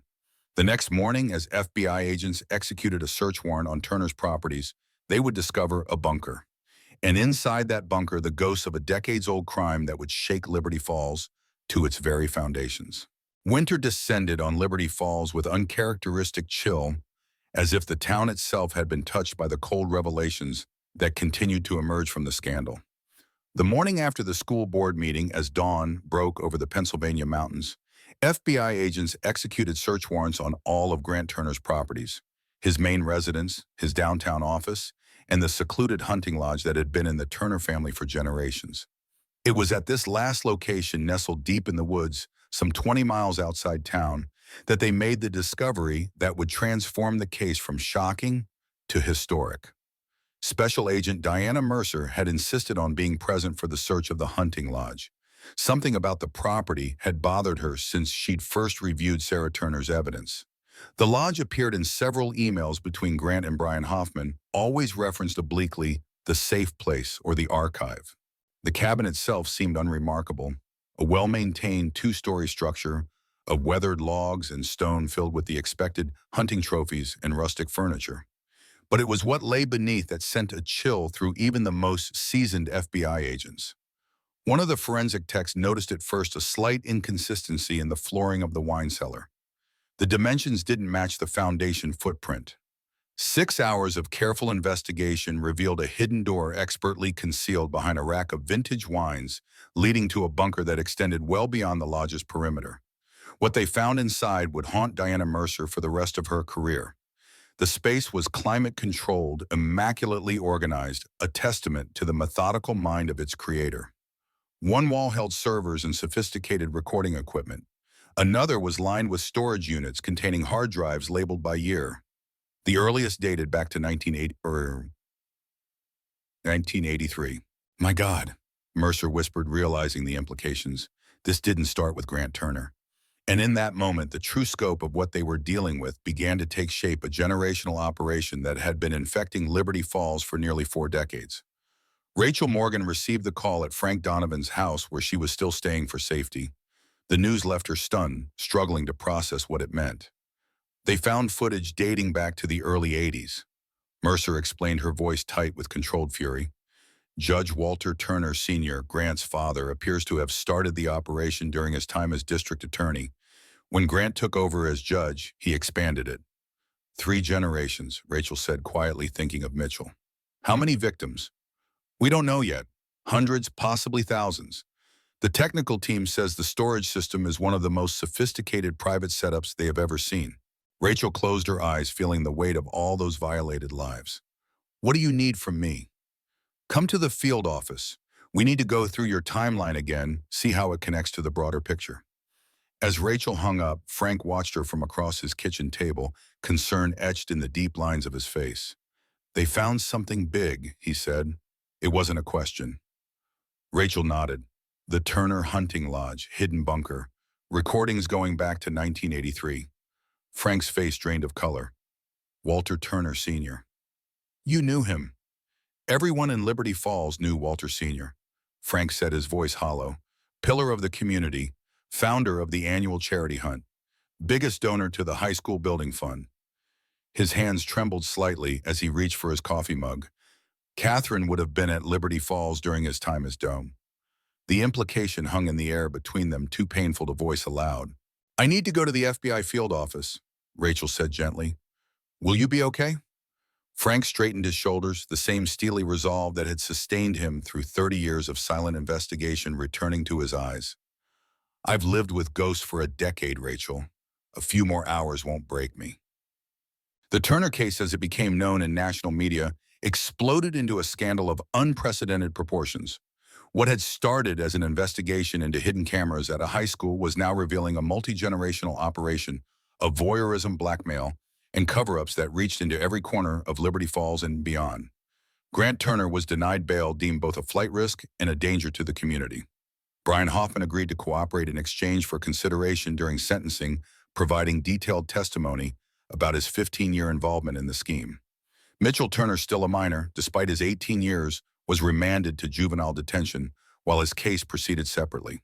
The next morning, as FBI agents executed a search warrant on Turner's properties, they would discover a bunker. And inside that bunker, the ghost of a decades-old crime that would shake Liberty Falls to its very foundations. Winter descended on Liberty Falls with uncharacteristic chill, as if the town itself had been touched by the cold revelations that continued to emerge from the scandal. The morning after the school board meeting, as dawn broke over the Pennsylvania mountains, FBI agents executed search warrants on all of Grant Turner's properties, his main residence, his downtown office, and the secluded hunting lodge that had been in the Turner family for generations. It was at this last location, nestled deep in the woods, some 20 miles outside town, that they made the discovery that would transform the case from shocking to historic. Special Agent Diana Mercer had insisted on being present for the search of the hunting lodge. Something about the property had bothered her since she'd first reviewed Sarah Turner's evidence. The lodge appeared in several emails between Grant and Brian Hoffman, always referenced obliquely the safe place or the archive. The cabin itself seemed unremarkable, a well-maintained 2-story structure of weathered logs and stone filled with the expected hunting trophies and rustic furniture. But it was what lay beneath that sent a chill through even the most seasoned FBI agents. One of the forensic techs noticed at first a slight inconsistency in the flooring of the wine cellar. The dimensions didn't match the foundation footprint. 6 hours of careful investigation revealed a hidden door expertly concealed behind a rack of vintage wines, leading to a bunker that extended well beyond the lodge's perimeter. What they found inside would haunt Diana Mercer for the rest of her career. The space was climate-controlled, immaculately organized, a testament to the methodical mind of its creator. One wall held servers and sophisticated recording equipment. Another was lined with storage units containing hard drives labeled by year. The earliest dated back to 1983. My God, Mercer whispered, realizing the implications. This didn't start with Grant Turner. And in that moment, the true scope of what they were dealing with began to take shape, a generational operation that had been infecting Liberty Falls for nearly 4 decades. Rachel Morgan received the call at Frank Donovan's house where she was still staying for safety. The news left her stunned, struggling to process what it meant. They found footage dating back to the early 80s. Mercer explained, her voice tight with controlled fury. Judge Walter Turner Sr., Grant's father, appears to have started the operation during his time as district attorney. When Grant took over as judge, he expanded it. 3 generations, Rachel said, quietly thinking of Mitchell. How many victims? We don't know yet. Hundreds, possibly thousands. The technical team says the storage system is one of the most sophisticated private setups they have ever seen. Rachel closed her eyes, feeling the weight of all those violated lives. What do you need from me? Come to the field office. We need to go through your timeline again, see how it connects to the broader picture. As Rachel hung up, Frank watched her from across his kitchen table, concern etched in the deep lines of his face. They found something big, he said. It wasn't a question. Rachel nodded. The Turner Hunting Lodge, hidden bunker. Recordings going back to 1983. Frank's face drained of color. Walter Turner Sr. You knew him. Everyone in Liberty Falls knew Walter Sr. Frank said, his voice hollow. Pillar of the community, founder of the annual charity hunt, biggest donor to the high school building fund. His hands trembled slightly as he reached for his coffee mug. Catherine would have been at Liberty Falls during his time as dome. The implication hung in the air between them, too painful to voice aloud. I need to go to the FBI field office, Rachel said gently. Will you be okay? Frank straightened his shoulders, the same steely resolve that had sustained him through 30 years of silent investigation returning to his eyes. I've lived with ghosts for a decade, Rachel. A few more hours won't break me. The Turner case, as it became known in national media, exploded into a scandal of unprecedented proportions. What had started as an investigation into hidden cameras at a high school was now revealing a multi-generational operation of voyeurism, blackmail, and cover-ups that reached into every corner of Liberty Falls and beyond. Grant Turner was denied bail, deemed both a flight risk and a danger to the community. Brian Hoffman agreed to cooperate in exchange for consideration during sentencing, providing detailed testimony about his 15-year involvement in the scheme. Mitchell Turner, still a minor, despite his 18 years, was remanded to juvenile detention while his case proceeded separately.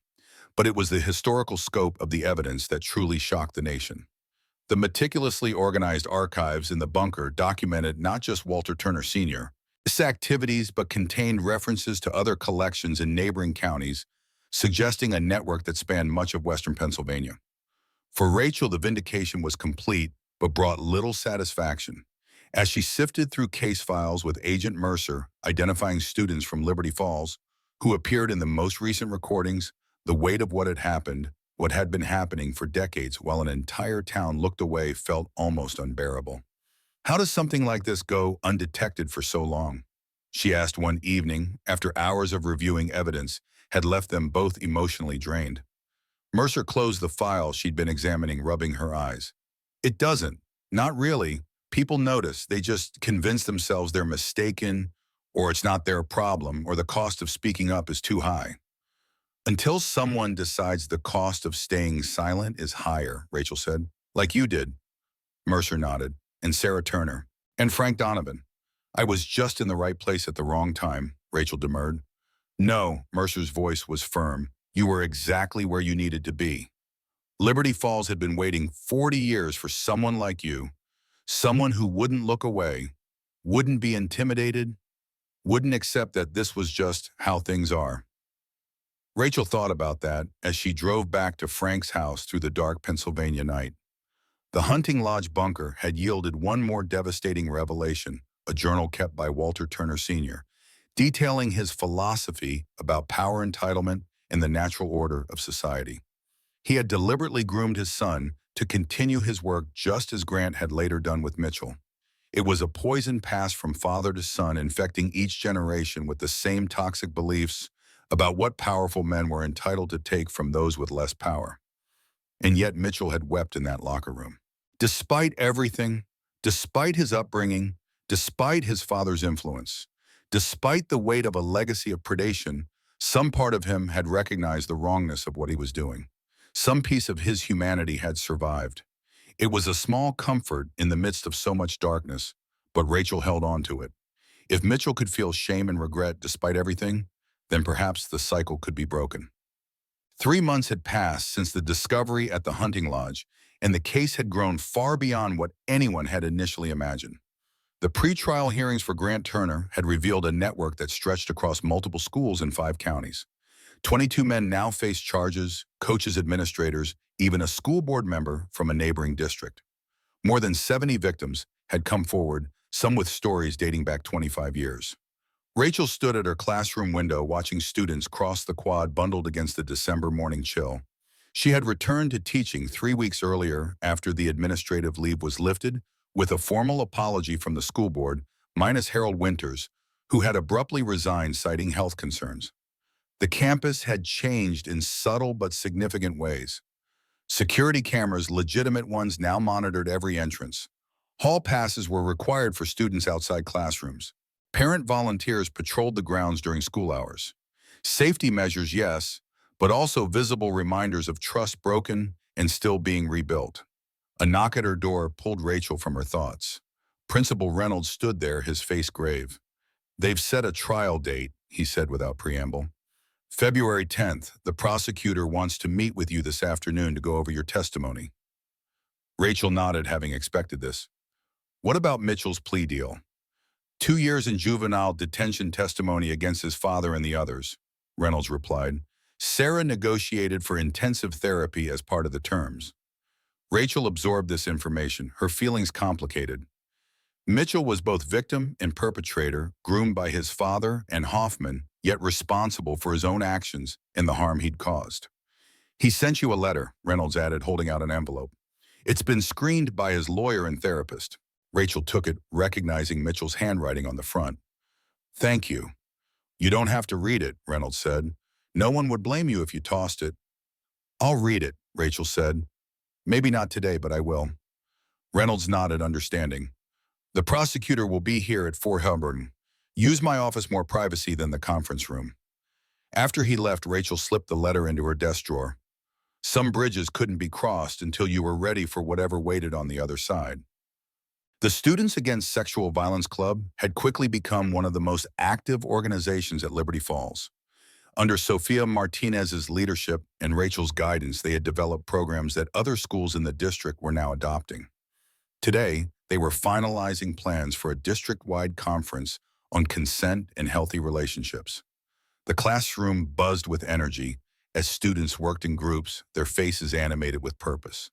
But it was the historical scope of the evidence that truly shocked the nation. The meticulously organized archives in the bunker documented not just Walter Turner Sr.'s activities, but contained references to other collections in neighboring counties, suggesting a network that spanned much of western Pennsylvania. For Rachel, the vindication was complete, but brought little satisfaction. As she sifted through case files with Agent Mercer, identifying students from Liberty Falls who appeared in the most recent recordings, the weight of what had been happening for decades while an entire town looked away, felt almost unbearable. How does something like this go undetected for so long? She asked one evening, after hours of reviewing evidence had left them both emotionally drained. Mercer closed the file she'd been examining, rubbing her eyes. It doesn't. Not really. People notice. They just convince themselves they're mistaken, or it's not their problem, or the cost of speaking up is too high. Until someone decides the cost of staying silent is higher, Rachel said. Like you did. Mercer nodded. And Sarah Turner. And Frank Donovan. I was just in the right place at the wrong time, Rachel demurred. No, Mercer's voice was firm. You were exactly where you needed to be. Liberty Falls had been waiting 40 years for someone like you. Someone who wouldn't look away, wouldn't be intimidated, wouldn't accept that this was just how things are. Rachel thought about that as she drove back to Frank's house through the dark Pennsylvania night. The hunting lodge bunker had yielded one more devastating revelation, a journal kept by Walter Turner Sr., detailing his philosophy about power entitlement and the natural order of society. He had deliberately groomed his son to continue his work just as Grant had later done with Mitchell. It was a poison passed from father to son, infecting each generation with the same toxic beliefs about what powerful men were entitled to take from those with less power. And yet Mitchell had wept in that locker room. Despite everything, despite his upbringing, despite his father's influence, despite the weight of a legacy of predation, Some part of him had recognized the wrongness of what he was doing. Some piece of his humanity had survived. It was a small comfort in the midst of so much darkness, but Rachel held on to it. If Mitchell could feel shame and regret despite everything, then perhaps the cycle could be broken. 3 months had passed since the discovery at the hunting lodge, and the case had grown far beyond what anyone had initially imagined. The pretrial hearings for Grant Turner had revealed a network that stretched across multiple schools in 5 counties. 22 men now faced charges, coaches, administrators, even a school board member from a neighboring district. More than 70 victims had come forward, some with stories dating back 25 years. Rachel stood at her classroom window watching students cross the quad bundled against the December morning chill. She had returned to teaching 3 weeks earlier after the administrative leave was lifted, with a formal apology from the school board, minus Harold Winters, who had abruptly resigned citing health concerns. The campus had changed in subtle but significant ways. Security cameras, legitimate ones, now monitored every entrance. Hall passes were required for students outside classrooms. Parent volunteers patrolled the grounds during school hours. Safety measures, yes, but also visible reminders of trust broken and still being rebuilt. A knock at her door pulled Rachel from her thoughts. Principal Reynolds stood there, his face grave. "They've set a trial date," he said without preamble. "February 10th, the prosecutor wants to meet with you this afternoon to go over your testimony." Rachel nodded, having expected this. "What about Mitchell's plea deal?" 2 years in juvenile detention testimony against his father and the others, Reynolds replied. Sarah negotiated for intensive therapy as part of the terms. Rachel absorbed this information, her feelings complicated. Mitchell was both victim and perpetrator, groomed by his father and Hoffman, yet responsible for his own actions and the harm he'd caused. "He sent you a letter," Reynolds added, holding out an envelope. "It's been screened by his lawyer and therapist." Rachel took it, recognizing Mitchell's handwriting on the front. "Thank you." "You don't have to read it," Reynolds said. "No one would blame you if you tossed it." "I'll read it," Rachel said. "Maybe not today, but I will." Reynolds nodded, understanding. "The prosecutor will be here at 4 Helburn. Use my office, more privacy than the conference room." After he left, Rachel slipped the letter into her desk drawer. Some bridges couldn't be crossed until you were ready for whatever waited on the other side. The Students Against Sexual Violence Club had quickly become one of the most active organizations at Liberty Falls. Under Sophia Martinez's leadership and Rachel's guidance, they had developed programs that other schools in the district were now adopting. Today, they were finalizing plans for a district-wide conference on consent and healthy relationships. The classroom buzzed with energy as students worked in groups, their faces animated with purpose.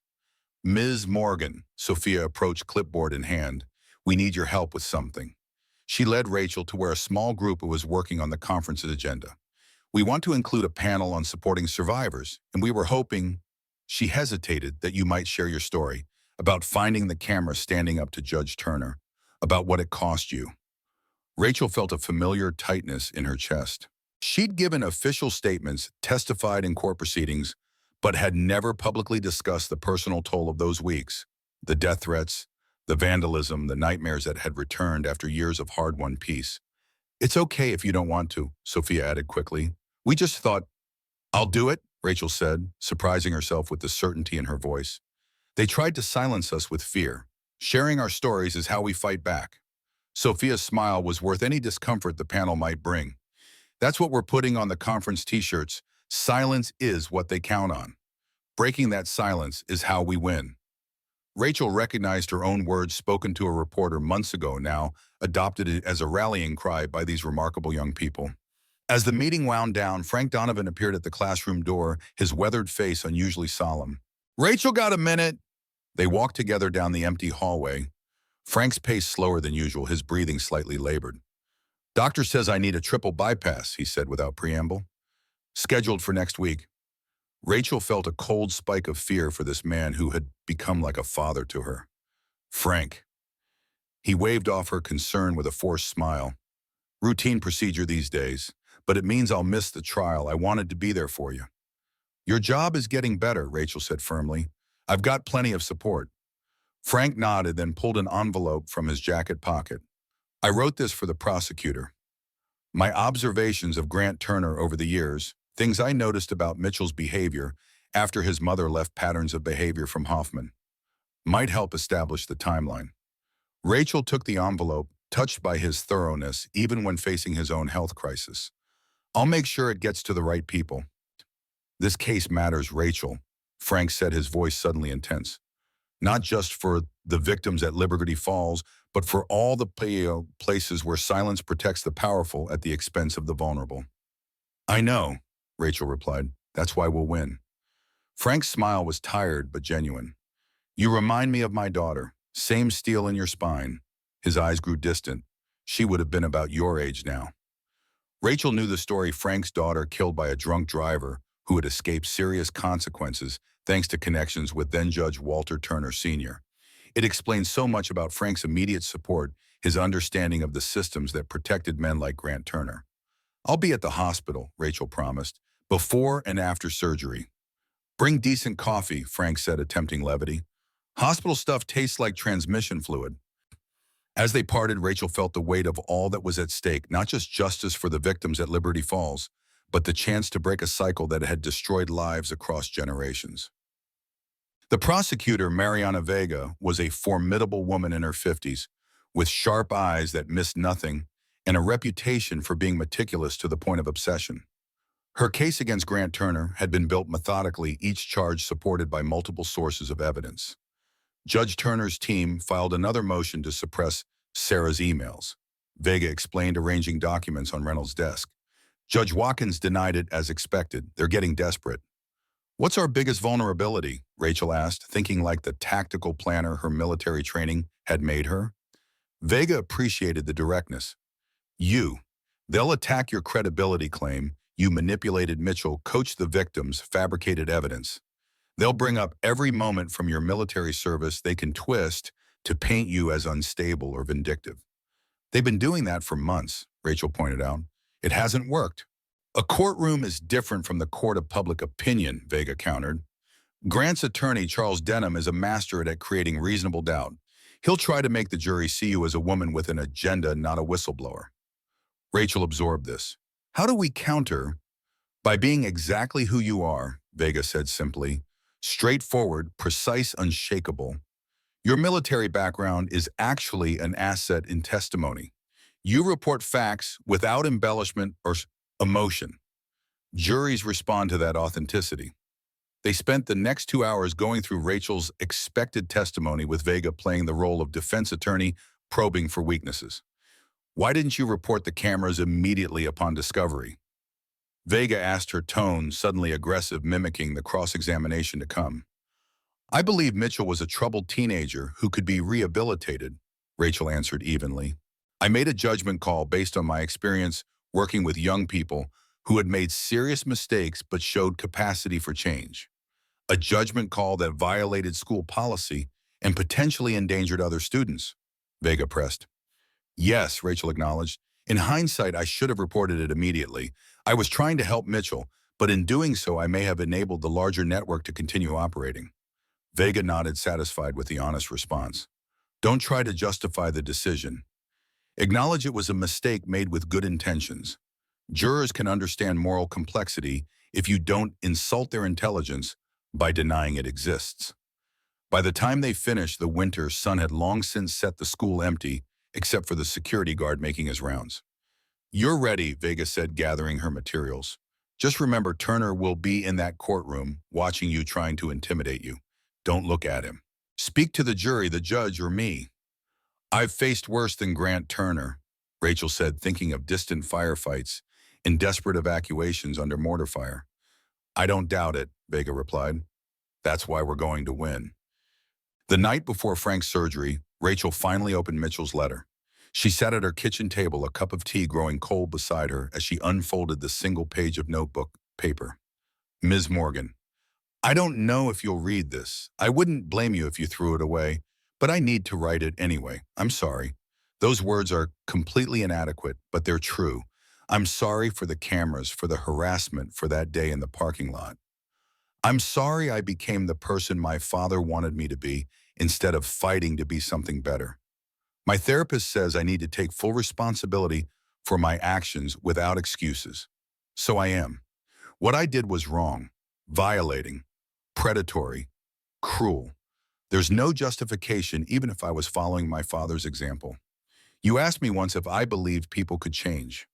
"Ms. Morgan," Sophia approached, clipboard in hand, "we need your help with something." She led Rachel to where a small group was working on the conference's agenda. "We want to include a panel on supporting survivors, and we were hoping—" She hesitated, "that you might share your story, about finding the camera standing up to Judge Turner, about what it cost you." Rachel felt a familiar tightness in her chest. She'd given official statements, testified in court proceedings, but had never publicly discussed the personal toll of those weeks. The death threats, the vandalism, the nightmares that had returned after years of hard-won peace. "It's okay if you don't want to," Sophia added quickly. "We just thought—" "I'll do it," Rachel said, surprising herself with the certainty in her voice. "They tried to silence us with fear. Sharing our stories is how we fight back." Sophia's smile was worth any discomfort the panel might bring. "That's what we're putting on the conference t-shirts. Silence is what they count on. Breaking that silence is how we win." Rachel recognized her own words spoken to a reporter months ago, now adopted it as a rallying cry by these remarkable young people. As the meeting wound down, Frank Donovan appeared at the classroom door, his weathered face unusually solemn. "Rachel, got a minute?" They walked together down the empty hallway. Frank's pace slower than usual, his breathing slightly labored. "Doctor says I need a triple bypass," he said without preamble. "Scheduled for next week." Rachel felt a cold spike of fear for this man who had become like a father to her. "Frank." He waved off her concern with a forced smile. "Routine procedure these days, but it means I'll miss the trial. I wanted to be there for you." "Your job is getting better," Rachel said firmly. "I've got plenty of support." Frank nodded, then pulled an envelope from his jacket pocket. "I wrote this for the prosecutor." My observations of Grant Turner over the years, things I noticed about Mitchell's behavior after his mother left patterns of behavior from Hoffman, might help establish the timeline. Rachel took the envelope, touched by his thoroughness even when facing his own health crisis. I'll make sure it gets to the right people. This case matters, Rachel, Frank said, his voice suddenly intense. Not just for the victims at Liberty Falls, but for all the places where silence protects the powerful at the expense of the vulnerable. I know, Rachel replied. That's why we'll win. Frank's smile was tired but genuine. You remind me of my daughter. Same steel in your spine. His eyes grew distant. She would have been about your age now. Rachel knew the story. Frank's daughter killed by a drunk driver who had escaped serious consequences thanks to connections with then-Judge Walter Turner Sr. It explained so much about Frank's immediate support, his understanding of the systems that protected men like Grant Turner. I'll be at the hospital, Rachel promised, before and after surgery. Bring decent coffee, Frank said, attempting levity. Hospital stuff tastes like transmission fluid. As they parted, Rachel felt the weight of all that was at stake, not just justice for the victims at Liberty Falls, but the chance to break a cycle that had destroyed lives across generations. The prosecutor, Mariana Vega, was a formidable woman in her 50s, with sharp eyes that missed nothing and a reputation for being meticulous to the point of obsession. Her case against Grant Turner had been built methodically, each charge supported by multiple sources of evidence. Judge Turner's team filed another motion to suppress Sarah's emails. Vega explained, arranging documents on Reynolds' desk. Judge Watkins denied it as expected. They're getting desperate. What's our biggest vulnerability? Rachel asked, thinking like the tactical planner her military training had made her. Vega appreciated the directness. You. They'll attack your credibility claim. You manipulated Mitchell, coached the victims, fabricated evidence. They'll bring up every moment from your military service they can twist to paint you as unstable or vindictive. They've been doing that for months, Rachel pointed out. It hasn't worked. A courtroom is different from the court of public opinion, Vega countered. Grant's attorney, Charles Denham, is a master at creating reasonable doubt. He'll try to make the jury see you as a woman with an agenda, not a whistleblower. Rachel absorbed this. How do we counter? By being exactly who you are, Vega said simply. Straightforward, precise, unshakable. Your military background is actually an asset in testimony. You report facts without embellishment or emotion. Juries respond to that authenticity. They spent the next 2 hours going through Rachel's expected testimony, with Vega playing the role of defense attorney, probing for weaknesses. Why didn't you report the cameras immediately upon discovery? Vega asked, her tone suddenly aggressive, mimicking the cross-examination to come. I believe Mitchell was a troubled teenager who could be rehabilitated, Rachel answered evenly. I made a judgment call based on my experience working with young people who had made serious mistakes but showed capacity for change. A judgment call that violated school policy and potentially endangered other students, Vega pressed. Yes, Rachel acknowledged. In hindsight, I should have reported it immediately. I was trying to help Mitchell, but in doing so, I may have enabled the larger network to continue operating. Vega nodded, satisfied with the honest response. Don't try to justify the decision. Acknowledge it was a mistake made with good intentions. Jurors can understand moral complexity if you don't insult their intelligence by denying it exists. By the time they finished, the winter sun had long since set the school empty, except for the security guard making his rounds. You're ready, Vega said, gathering her materials. Just remember, Turner will be in that courtroom, watching you, trying to intimidate you. Don't look at him. Speak to the jury, the judge, or me. I've faced worse than Grant Turner, Rachel said, thinking of distant firefights and desperate evacuations under mortar fire. I don't doubt it, Vega replied. That's why we're going to win. The night before Frank's surgery, Rachel finally opened Mitchell's letter. She sat at her kitchen table, a cup of tea growing cold beside her as she unfolded the single page of notebook paper. Ms. Morgan, I don't know if you'll read this. I wouldn't blame you if you threw it away, but I need to write it anyway. I'm sorry. Those words are completely inadequate, but they're true. I'm sorry for the cameras, for the harassment, for that day in the parking lot. I'm sorry I became the person my father wanted me to be instead of fighting to be something better. My therapist says I need to take full responsibility for my actions without excuses. So I am. What I did was wrong, violating, predatory, cruel. There's no justification even if I was following my father's example. You asked me once if I believed people could change.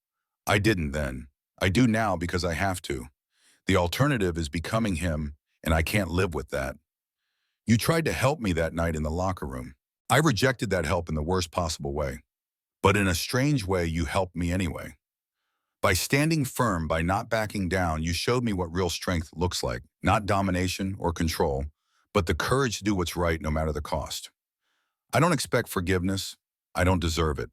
I didn't then. I do now because I have to. The alternative is becoming him, and I can't live with that. You tried to help me that night in the locker room. I rejected that help in the worst possible way. But in a strange way, you helped me anyway. By standing firm, by not backing down, you showed me what real strength looks like. Not domination or control, but the courage to do what's right no matter the cost. I don't expect forgiveness. I don't deserve it.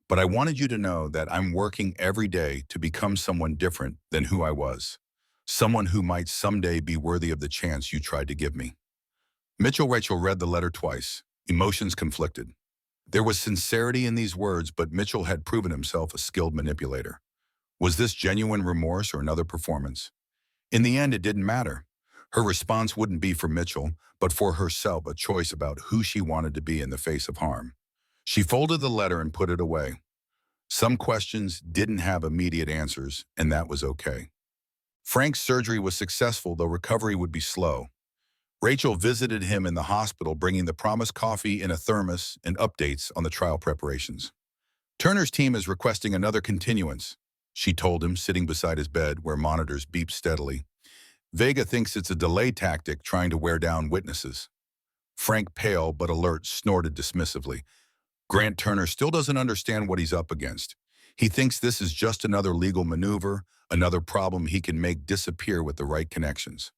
But I wanted you to know that I'm working every day to become someone different than who I was. Someone who might someday be worthy of the chance you tried to give me. Rachel read the letter twice, emotions conflicted. There was sincerity in these words, but Mitchell had proven himself a skilled manipulator. Was this genuine remorse or another performance? In the end, it didn't matter. Her response wouldn't be for Mitchell, but for herself, a choice about who she wanted to be in the face of harm. She folded the letter and put it away. Some questions didn't have immediate answers, and that was okay. Frank's surgery was successful, though recovery would be slow. Rachel visited him in the hospital, bringing the promised coffee in a thermos and updates on the trial preparations. Turner's team is requesting another continuance, she told him, sitting beside his bed where monitors beeped steadily. Vega thinks it's a delay tactic trying to wear down witnesses. Frank, pale but alert, snorted dismissively. Grant Turner still doesn't understand what he's up against. He thinks this is just another legal maneuver, another problem he can make disappear with the right connections.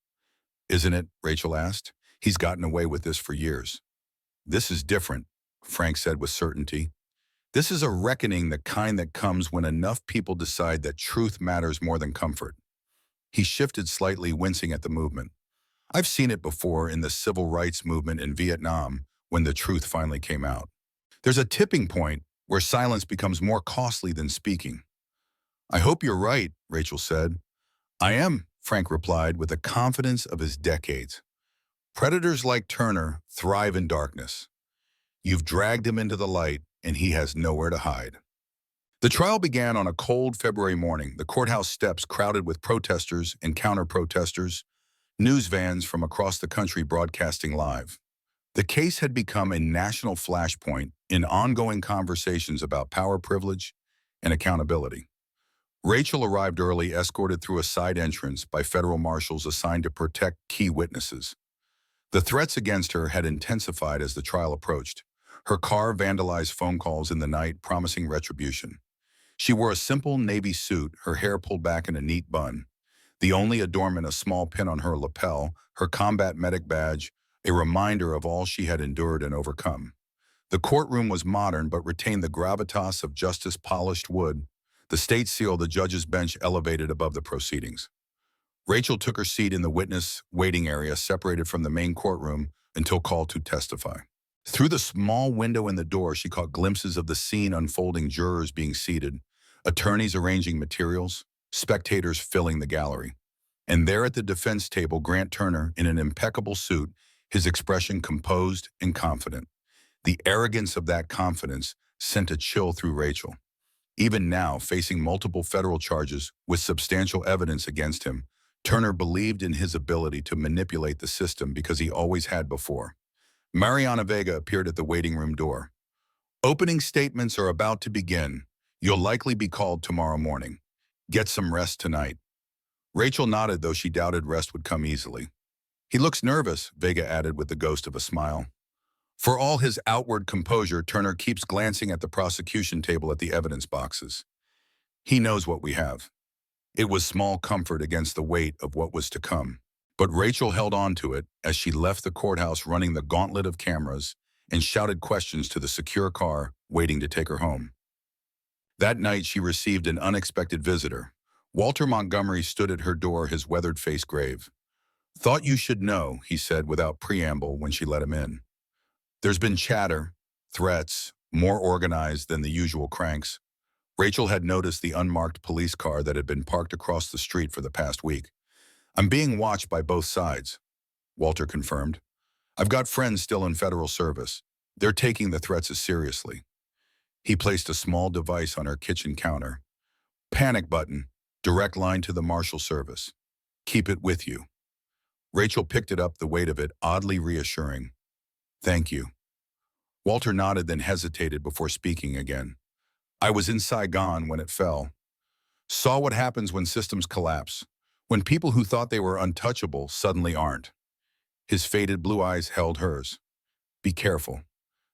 Isn't it? Rachel asked. He's gotten away with this for years. This is different, Frank said with certainty. This is a reckoning, the kind that comes when enough people decide that truth matters more than comfort. He shifted slightly, wincing at the movement. I've seen it before in the civil rights movement in Vietnam when the truth finally came out. There's a tipping point where silence becomes more costly than speaking. I hope you're right, Rachel said. I am, Frank replied with the confidence of his decades. Predators like Turner thrive in darkness. You've dragged him into the light, and he has nowhere to hide. The trial began on a cold February morning, the courthouse steps crowded with protesters and counter-protesters, news vans from across the country broadcasting live. The case had become a national flashpoint in ongoing conversations about power privilege and accountability. Rachel arrived early, escorted through a side entrance by federal marshals assigned to protect key witnesses. The threats against her had intensified as the trial approached. Her car vandalized phone calls in the night, promising retribution. She wore a simple navy suit, her hair pulled back in a neat bun. The only adornment a small pin on her lapel, her combat medic badge, a reminder of all she had endured and overcome. The courtroom was modern but retained the gravitas of justice-polished wood, the state seal, the judge's bench elevated above the proceedings. Rachel took her seat in the witness waiting area, separated from the main courtroom until called to testify. Through the small window in the door, she caught glimpses of the scene unfolding, jurors being seated, attorneys arranging materials, spectators filling the gallery. And there at the defense table, Grant Turner, in an impeccable suit, his expression composed and confident. The arrogance of that confidence sent a chill through Rachel. Even now, facing multiple federal charges with substantial evidence against him, Turner believed in his ability to manipulate the system because he always had before. Mariana Vega appeared at the waiting room door. Opening statements are about to begin. You'll likely be called tomorrow morning. Get some rest tonight. Rachel nodded, though she doubted rest would come easily. He looks nervous, Vega added with the ghost of a smile. For all his outward composure, Turner keeps glancing at the prosecution table at the evidence boxes. He knows what we have. It was small comfort against the weight of what was to come. But Rachel held on to it as she left the courthouse, running the gauntlet of cameras and shouted questions to the secure car waiting to take her home. That night, she received an unexpected visitor. Walter Montgomery stood at her door, his weathered face grave. Thought you should know, he said without preamble when she let him in. There's been chatter, threats, more organized than the usual cranks. Rachel had noticed the unmarked police car that had been parked across the street for the past week. I'm being watched by both sides, Walter confirmed. I've got friends still in federal service. They're taking the threats as seriously. He placed a small device on her kitchen counter, Panic button. Direct line to the Marshal Service. Keep it with you. Rachel picked it up, the weight of it oddly reassuring. Thank you. Walter nodded, then hesitated before speaking again. I was in Saigon when it fell. Saw what happens when systems collapse. When people who thought they were untouchable suddenly aren't. His faded blue eyes held hers. Be careful.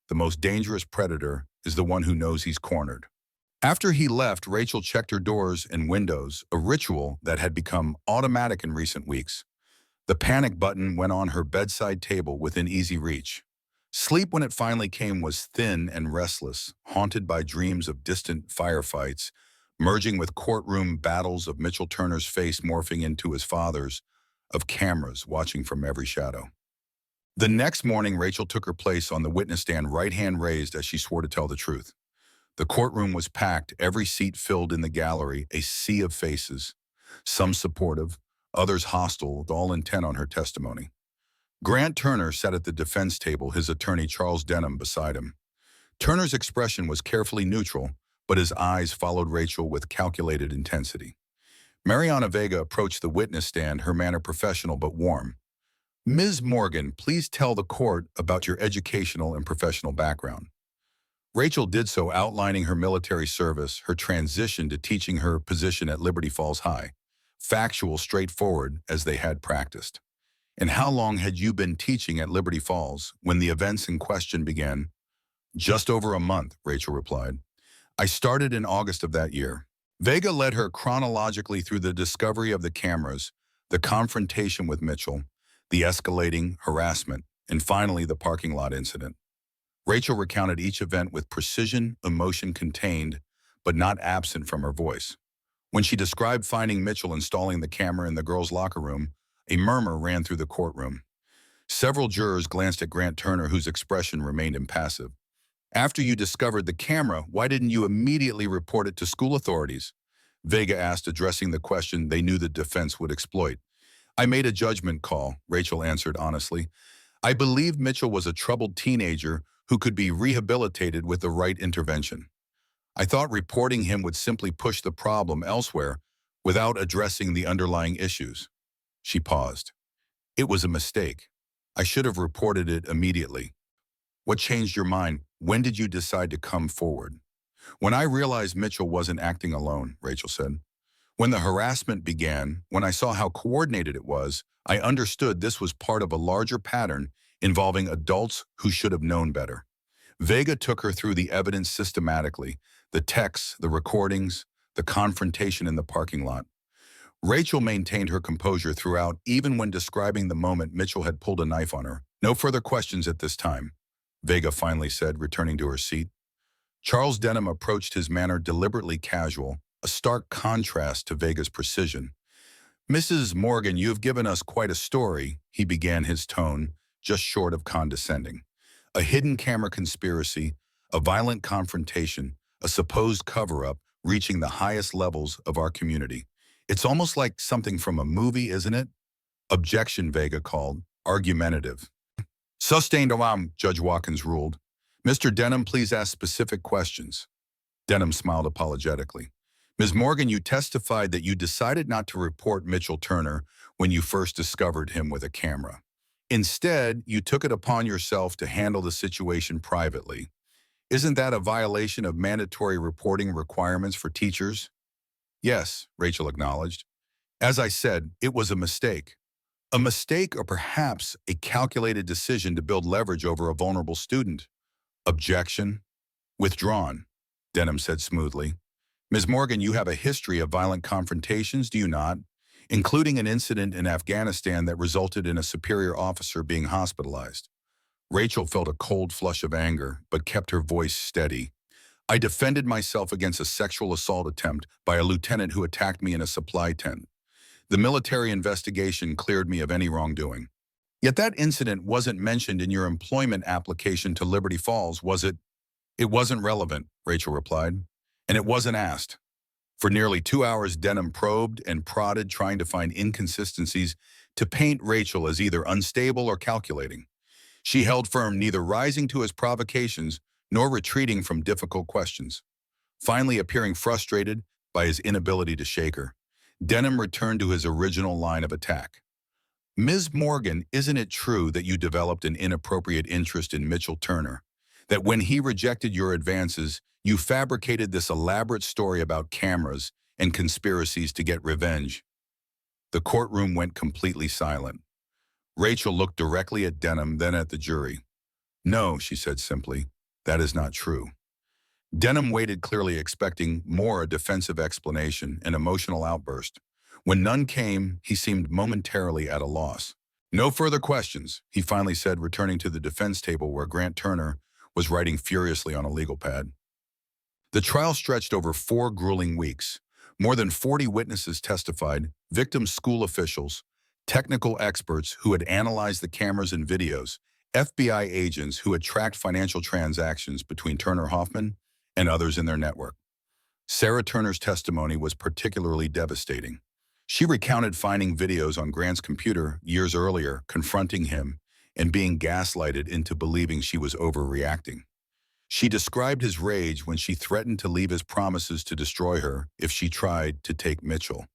The most dangerous predator is the one who knows he's cornered. After he left, Rachel checked her doors and windows, a ritual that had become automatic in recent weeks. The panic button went on her bedside table within easy reach. Sleep, when it finally came, was thin and restless, haunted by dreams of distant firefights, merging with courtroom battles, of Mitchell Turner's face morphing into his father's, of cameras watching from every shadow. The next morning, Rachel took her place on the witness stand, right hand raised as she swore to tell the truth. The courtroom was packed, every seat filled in the gallery, a sea of faces, some supportive, others hostile, all intent on her testimony. Grant Turner sat at the defense table, his attorney Charles Denham beside him. Turner's expression was carefully neutral, but his eyes followed Rachel with calculated intensity. Mariana Vega approached the witness stand, her manner professional but warm. Ms. Morgan, please tell the court about your educational and professional background. Rachel did so, outlining her military service, her transition to teaching, her position at Liberty Falls High. Factual, straightforward, as they had practiced. And how long had you been teaching at Liberty Falls when the events in question began? Just over a month, Rachel replied. I started in August of that year. Vega led her chronologically through the discovery of the cameras, the confrontation with Mitchell, the escalating harassment, and finally the parking lot incident. Rachel recounted each event with precision, emotion contained, but not absent from her voice. When she described finding Mitchell installing the camera in the girls' locker room, a murmur ran through the courtroom. Several jurors glanced at Grant Turner, whose expression remained impassive. After you discovered the camera, why didn't you immediately report it to school authorities? Vega asked, addressing the question they knew the defense would exploit. I made a judgment call, Rachel answered honestly. I believed Mitchell was a troubled teenager who could be rehabilitated with the right intervention. I thought reporting him would simply push the problem elsewhere without addressing the underlying issues. She paused. It was a mistake. I should have reported it immediately. What changed your mind? When did you decide to come forward? When I realized Mitchell wasn't acting alone, Rachel said. When the harassment began, when I saw how coordinated it was, I understood this was part of a larger pattern involving adults who should have known better. Vega took her through the evidence systematically, the texts, the recordings, the confrontation in the parking lot. Rachel maintained her composure throughout, even when describing the moment Mitchell had pulled a knife on her. No further questions at this time, Vega finally said, returning to her seat. Charles Denham approached, his manner deliberately casual, a stark contrast to Vega's precision. Mrs. Morgan, you have given us quite a story, he began, his tone just short of condescending. A hidden camera conspiracy, a violent confrontation, a supposed cover-up reaching the highest levels of our community. It's almost like something from a movie, isn't it? Objection, Vega called, argumentative. Sustained alarm, Judge Watkins ruled. Mr. Denham, please ask specific questions. Denham smiled apologetically. Ms. Morgan, you testified that you decided not to report Mitchell Turner when you first discovered him with a camera. Instead, you took it upon yourself to handle the situation privately. Isn't that a violation of mandatory reporting requirements for teachers? Yes, Rachel acknowledged. As I said, it was a mistake. A mistake, or perhaps a calculated decision to build leverage over a vulnerable student. Objection. Withdrawn, Denham said smoothly. Ms. Morgan, you have a history of violent confrontations, do you not? Including an incident in Afghanistan that resulted in a superior officer being hospitalized. Rachel felt a cold flush of anger, but kept her voice steady. I defended myself against a sexual assault attempt by a lieutenant who attacked me in a supply tent. The military investigation cleared me of any wrongdoing. Yet that incident wasn't mentioned in your employment application to Liberty Falls, was it? It wasn't relevant, Rachel replied, and it wasn't asked. For nearly 2 hours, Denham probed and prodded, trying to find inconsistencies to paint Rachel as either unstable or calculating. She held firm, neither rising to his provocations nor retreating from difficult questions. Finally, appearing frustrated, by his inability to shake her. Denham returned to his original line of attack. Ms. Morgan, isn't it true that you developed an inappropriate interest in Mitchell Turner? That when he rejected your advances, you fabricated this elaborate story about cameras and conspiracies to get revenge? The courtroom went completely silent. Rachel looked directly at Denham, then at the jury. No, she said simply, that is not true. Denham waited, clearly expecting more, a defensive explanation, an emotional outburst. When none came, he seemed momentarily at a loss. No further questions, he finally said, returning to the defense table where Grant Turner was writing furiously on a legal pad. The trial stretched over 4 grueling weeks. More than 40 witnesses testified, victims, school officials, technical experts who had analyzed the cameras and videos, FBI agents who had tracked financial transactions between Turner Hoffman and others in their network. Sarah Turner's testimony was particularly devastating. She recounted finding videos on Grant's computer years earlier, confronting him and being gaslighted into believing she was overreacting. She described his rage when she threatened to leave his promises to destroy her if she tried to take Mitchell.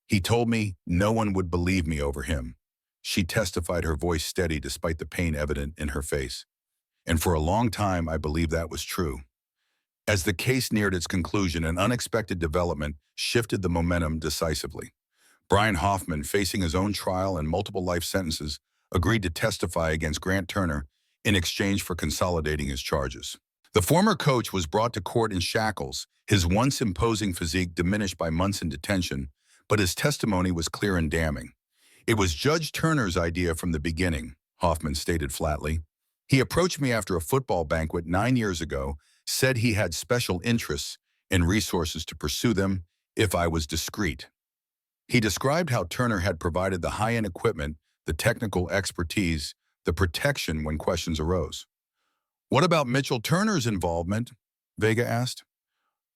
He told me no one would believe me over him. She testified, her voice steady despite the pain evident in her face. And for a long time, I believed that was true. As the case neared its conclusion, an unexpected development shifted the momentum decisively. Brian Hoffman, facing his own trial and multiple life sentences, agreed to testify against Grant Turner in exchange for consolidating his charges. The former coach was brought to court in shackles, his once imposing physique diminished by months in detention, but his testimony was clear and damning. It was Judge Turner's idea from the beginning, Hoffman stated flatly. He approached me after a football banquet 9 years ago, said he had special interests and resources to pursue them if I was discreet. He described how Turner had provided the high-end equipment, the technical expertise, the protection when questions arose. What about Mitchell Turner's involvement? Vega asked.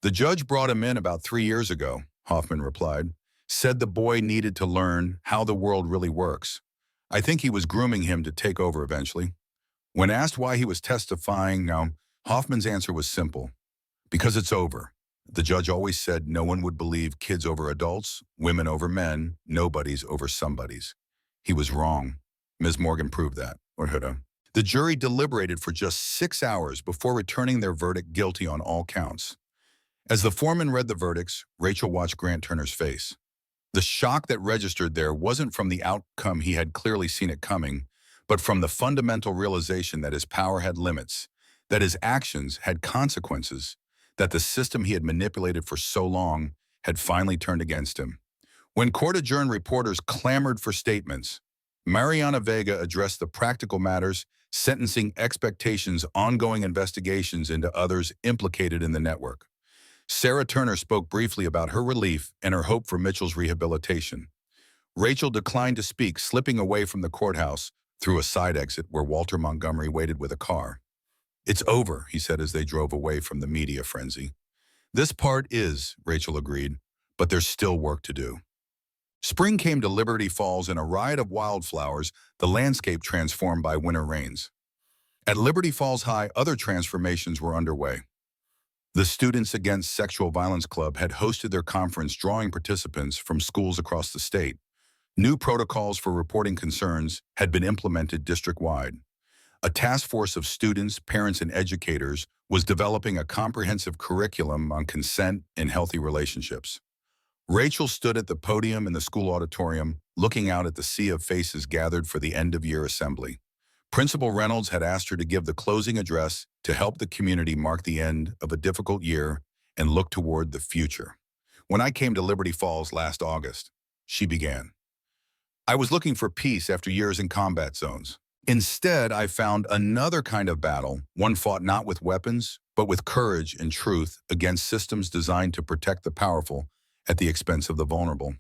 The judge brought him in about 3 years ago, Hoffman replied. Said the boy needed to learn how the world really works. I think he was grooming him to take over eventually. When asked why he was testifying now, Hoffman's answer was simple. Because it's over. The judge always said no one would believe kids over adults, women over men, nobodies over somebodies. He was wrong. Ms. Morgan proved that, or Huda. The jury deliberated for just 6 hours before returning their verdict guilty on all counts. As the foreman read the verdicts, Rachel watched Grant Turner's face. The shock that registered there wasn't from the outcome, he had clearly seen it coming, but from the fundamental realization that his power had limits, that his actions had consequences, that the system he had manipulated for so long had finally turned against him. When court adjourned, reporters clamored for statements. Mariana Vega addressed the practical matters, sentencing expectations, ongoing investigations into others implicated in the network. Sarah Turner spoke briefly about her relief and her hope for Mitchell's rehabilitation. Rachel declined to speak, slipping away from the courthouse through a side exit where Walter Montgomery waited with a car. It's over, he said as they drove away from the media frenzy. This part is, Rachel agreed, but there's still work to do. Spring came to Liberty Falls in a riot of wildflowers, the landscape transformed by winter rains. At Liberty Falls High, other transformations were underway. The Students Against Sexual Violence Club had hosted their conference, drawing participants from schools across the state. New protocols for reporting concerns had been implemented district-wide. A task force of students, parents, and educators was developing a comprehensive curriculum on consent and healthy relationships. Rachel stood at the podium in the school auditorium, looking out at the sea of faces gathered for the end-of-year assembly. Principal Reynolds had asked her to give the closing address to help the community mark the end of a difficult year and look toward the future. When I came to Liberty Falls last August, she began. I was looking for peace after years in combat zones. Instead, I found another kind of battle, one fought not with weapons, but with courage and truth against systems designed to protect the powerful at the expense of the vulnerable.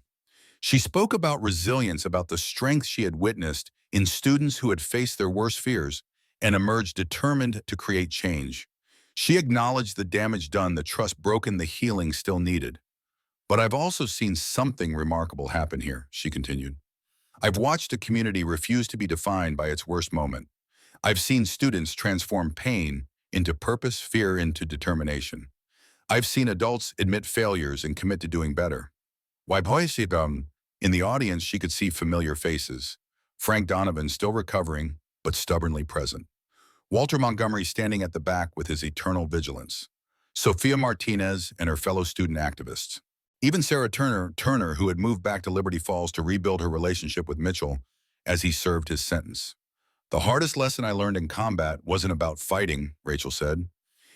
She spoke about resilience, about the strength she had witnessed in students who had faced their worst fears and emerged determined to create change. She acknowledged the damage done, the trust broken, the healing still needed. But I've also seen something remarkable happen here, she continued. I've watched a community refuse to be defined by its worst moment. I've seen students transform pain into purpose, fear into determination. I've seen adults admit failures and commit to doing better. Why in the audience, she could see familiar faces. Frank Donovan still recovering, but stubbornly present. Walter Montgomery standing at the back with his eternal vigilance. Sophia Martinez and her fellow student activists. Even Sarah Turner, who had moved back to Liberty Falls to rebuild her relationship with Mitchell as he served his sentence. The hardest lesson I learned in combat wasn't about fighting, Rachel said.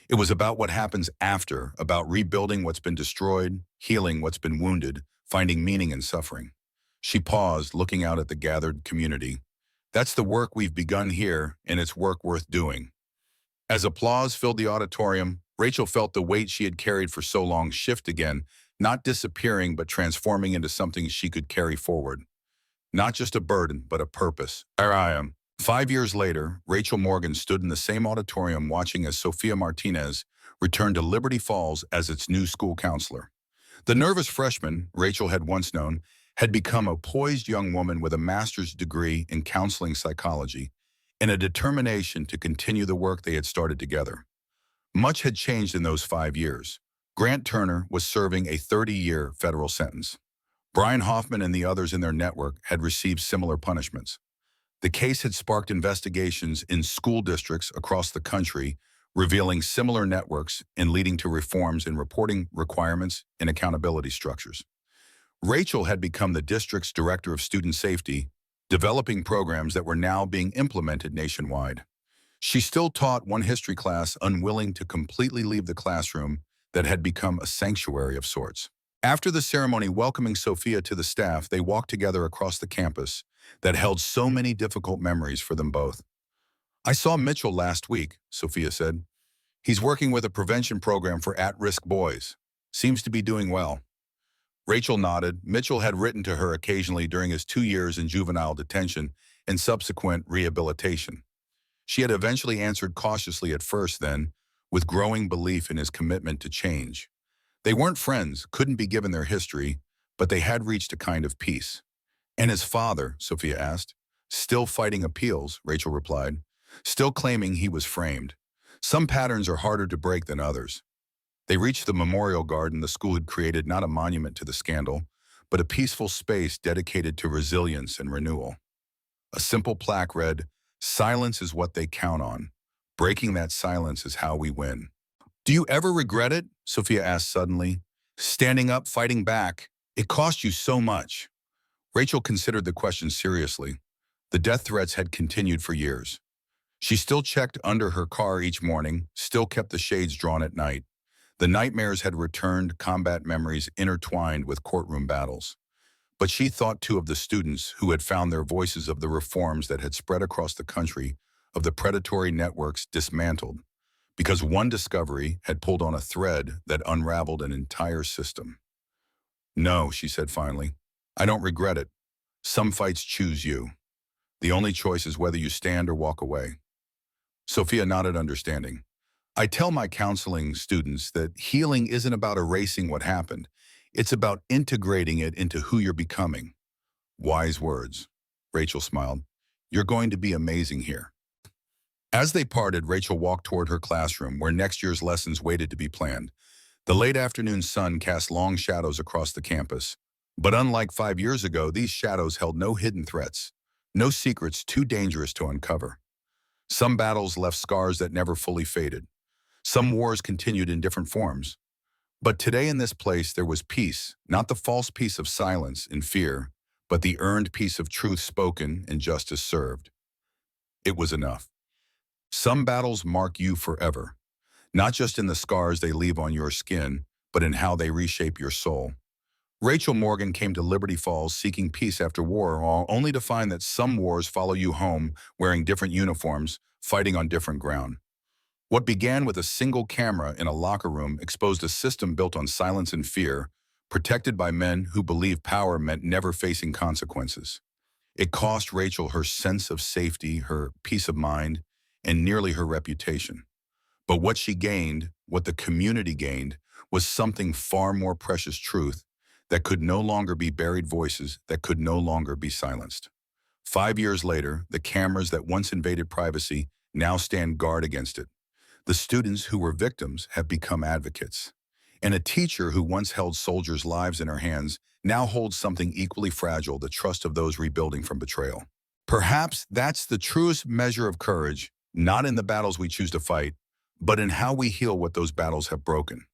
It was about what happens after, about rebuilding what's been destroyed, healing what's been wounded, finding meaning in suffering. She paused, looking out at the gathered community. That's the work we've begun here, and it's work worth doing. As applause filled the auditorium, Rachel felt the weight she had carried for so long shift again, not disappearing but transforming into something she could carry forward. Not just a burden, but a purpose. Here I am. 5 years later, Rachel Morgan stood in the same auditorium watching as Sophia Martinez returned to Liberty Falls as its new school counselor. The nervous freshman Rachel had once known had become a poised young woman with a master's degree in counseling psychology and a determination to continue the work they had started together. Much had changed in those 5 years. Grant Turner was serving a 30-year federal sentence. Brian Hoffman and the others in their network had received similar punishments. The case had sparked investigations in school districts across the country, revealing similar networks and leading to reforms in reporting requirements and accountability structures. Rachel had become the district's director of student safety, developing programs that were now being implemented nationwide. She still taught one history class, unwilling to completely leave the classroom that had become a sanctuary of sorts. After the ceremony welcoming Sophia to the staff, they walked together across the campus that held so many difficult memories for them both. I saw Mitchell last week, Sophia said. He's working with a prevention program for at-risk boys. Seems to be doing well. Rachel nodded. Mitchell had written to her occasionally during his 2 years in juvenile detention and subsequent rehabilitation. She had eventually answered cautiously at first then, with growing belief in his commitment to change. They weren't friends, couldn't be given their history, but they had reached a kind of peace. And his father, Sophia asked. Still fighting appeals, Rachel replied. Still claiming he was framed. Some patterns are harder to break than others. They reached the memorial garden the school had created, not a monument to the scandal, but a peaceful space dedicated to resilience and renewal. A simple plaque read, "Silence is what they count on. Breaking that silence is how we win." Do you ever regret it? Sophia asked suddenly. Standing up, fighting back. It cost you so much. Rachel considered the question seriously. The death threats had continued for years. She still checked under her car each morning, still kept the shades drawn at night. The nightmares had returned, combat memories intertwined with courtroom battles. But she thought too of the students who had found their voices, of the reforms that had spread across the country, of the predatory networks dismantled, because one discovery had pulled on a thread that unraveled an entire system. No, she said finally, I don't regret it. Some fights choose you. The only choice is whether you stand or walk away. Sophia nodded understanding. I tell my counseling students that healing isn't about erasing what happened. It's about integrating it into who you're becoming. Wise words. Rachel smiled. You're going to be amazing here. As they parted, Rachel walked toward her classroom where next year's lessons waited to be planned. The late afternoon sun cast long shadows across the campus. But unlike 5 years ago, these shadows held no hidden threats, no secrets too dangerous to uncover. Some battles left scars that never fully faded. Some wars continued in different forms. But today in this place there was peace, not the false peace of silence and fear, but the earned peace of truth spoken and justice served. It was enough. Some battles mark you forever, not just in the scars they leave on your skin, but in how they reshape your soul. Rachel Morgan came to Liberty Falls seeking peace after war, only to find that some wars follow you home wearing different uniforms, fighting on different ground. What began with a single camera in a locker room exposed a system built on silence and fear, protected by men who believed power meant never facing consequences. It cost Rachel her sense of safety, her peace of mind, and nearly her reputation. But what she gained, what the community gained, was something far more precious: truth that could no longer be buried, voices that could no longer be silenced. 5 years later, the cameras that once invaded privacy now stand guard against it. The students who were victims have become advocates. And a teacher who once held soldiers' lives in her hands now holds something equally fragile, the trust of those rebuilding from betrayal. Perhaps that's the truest measure of courage, not in the battles we choose to fight, but in how we heal what those battles have broken.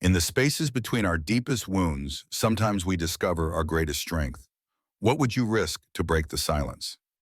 In the spaces between our deepest wounds, sometimes we discover our greatest strength. What would you risk to break the silence?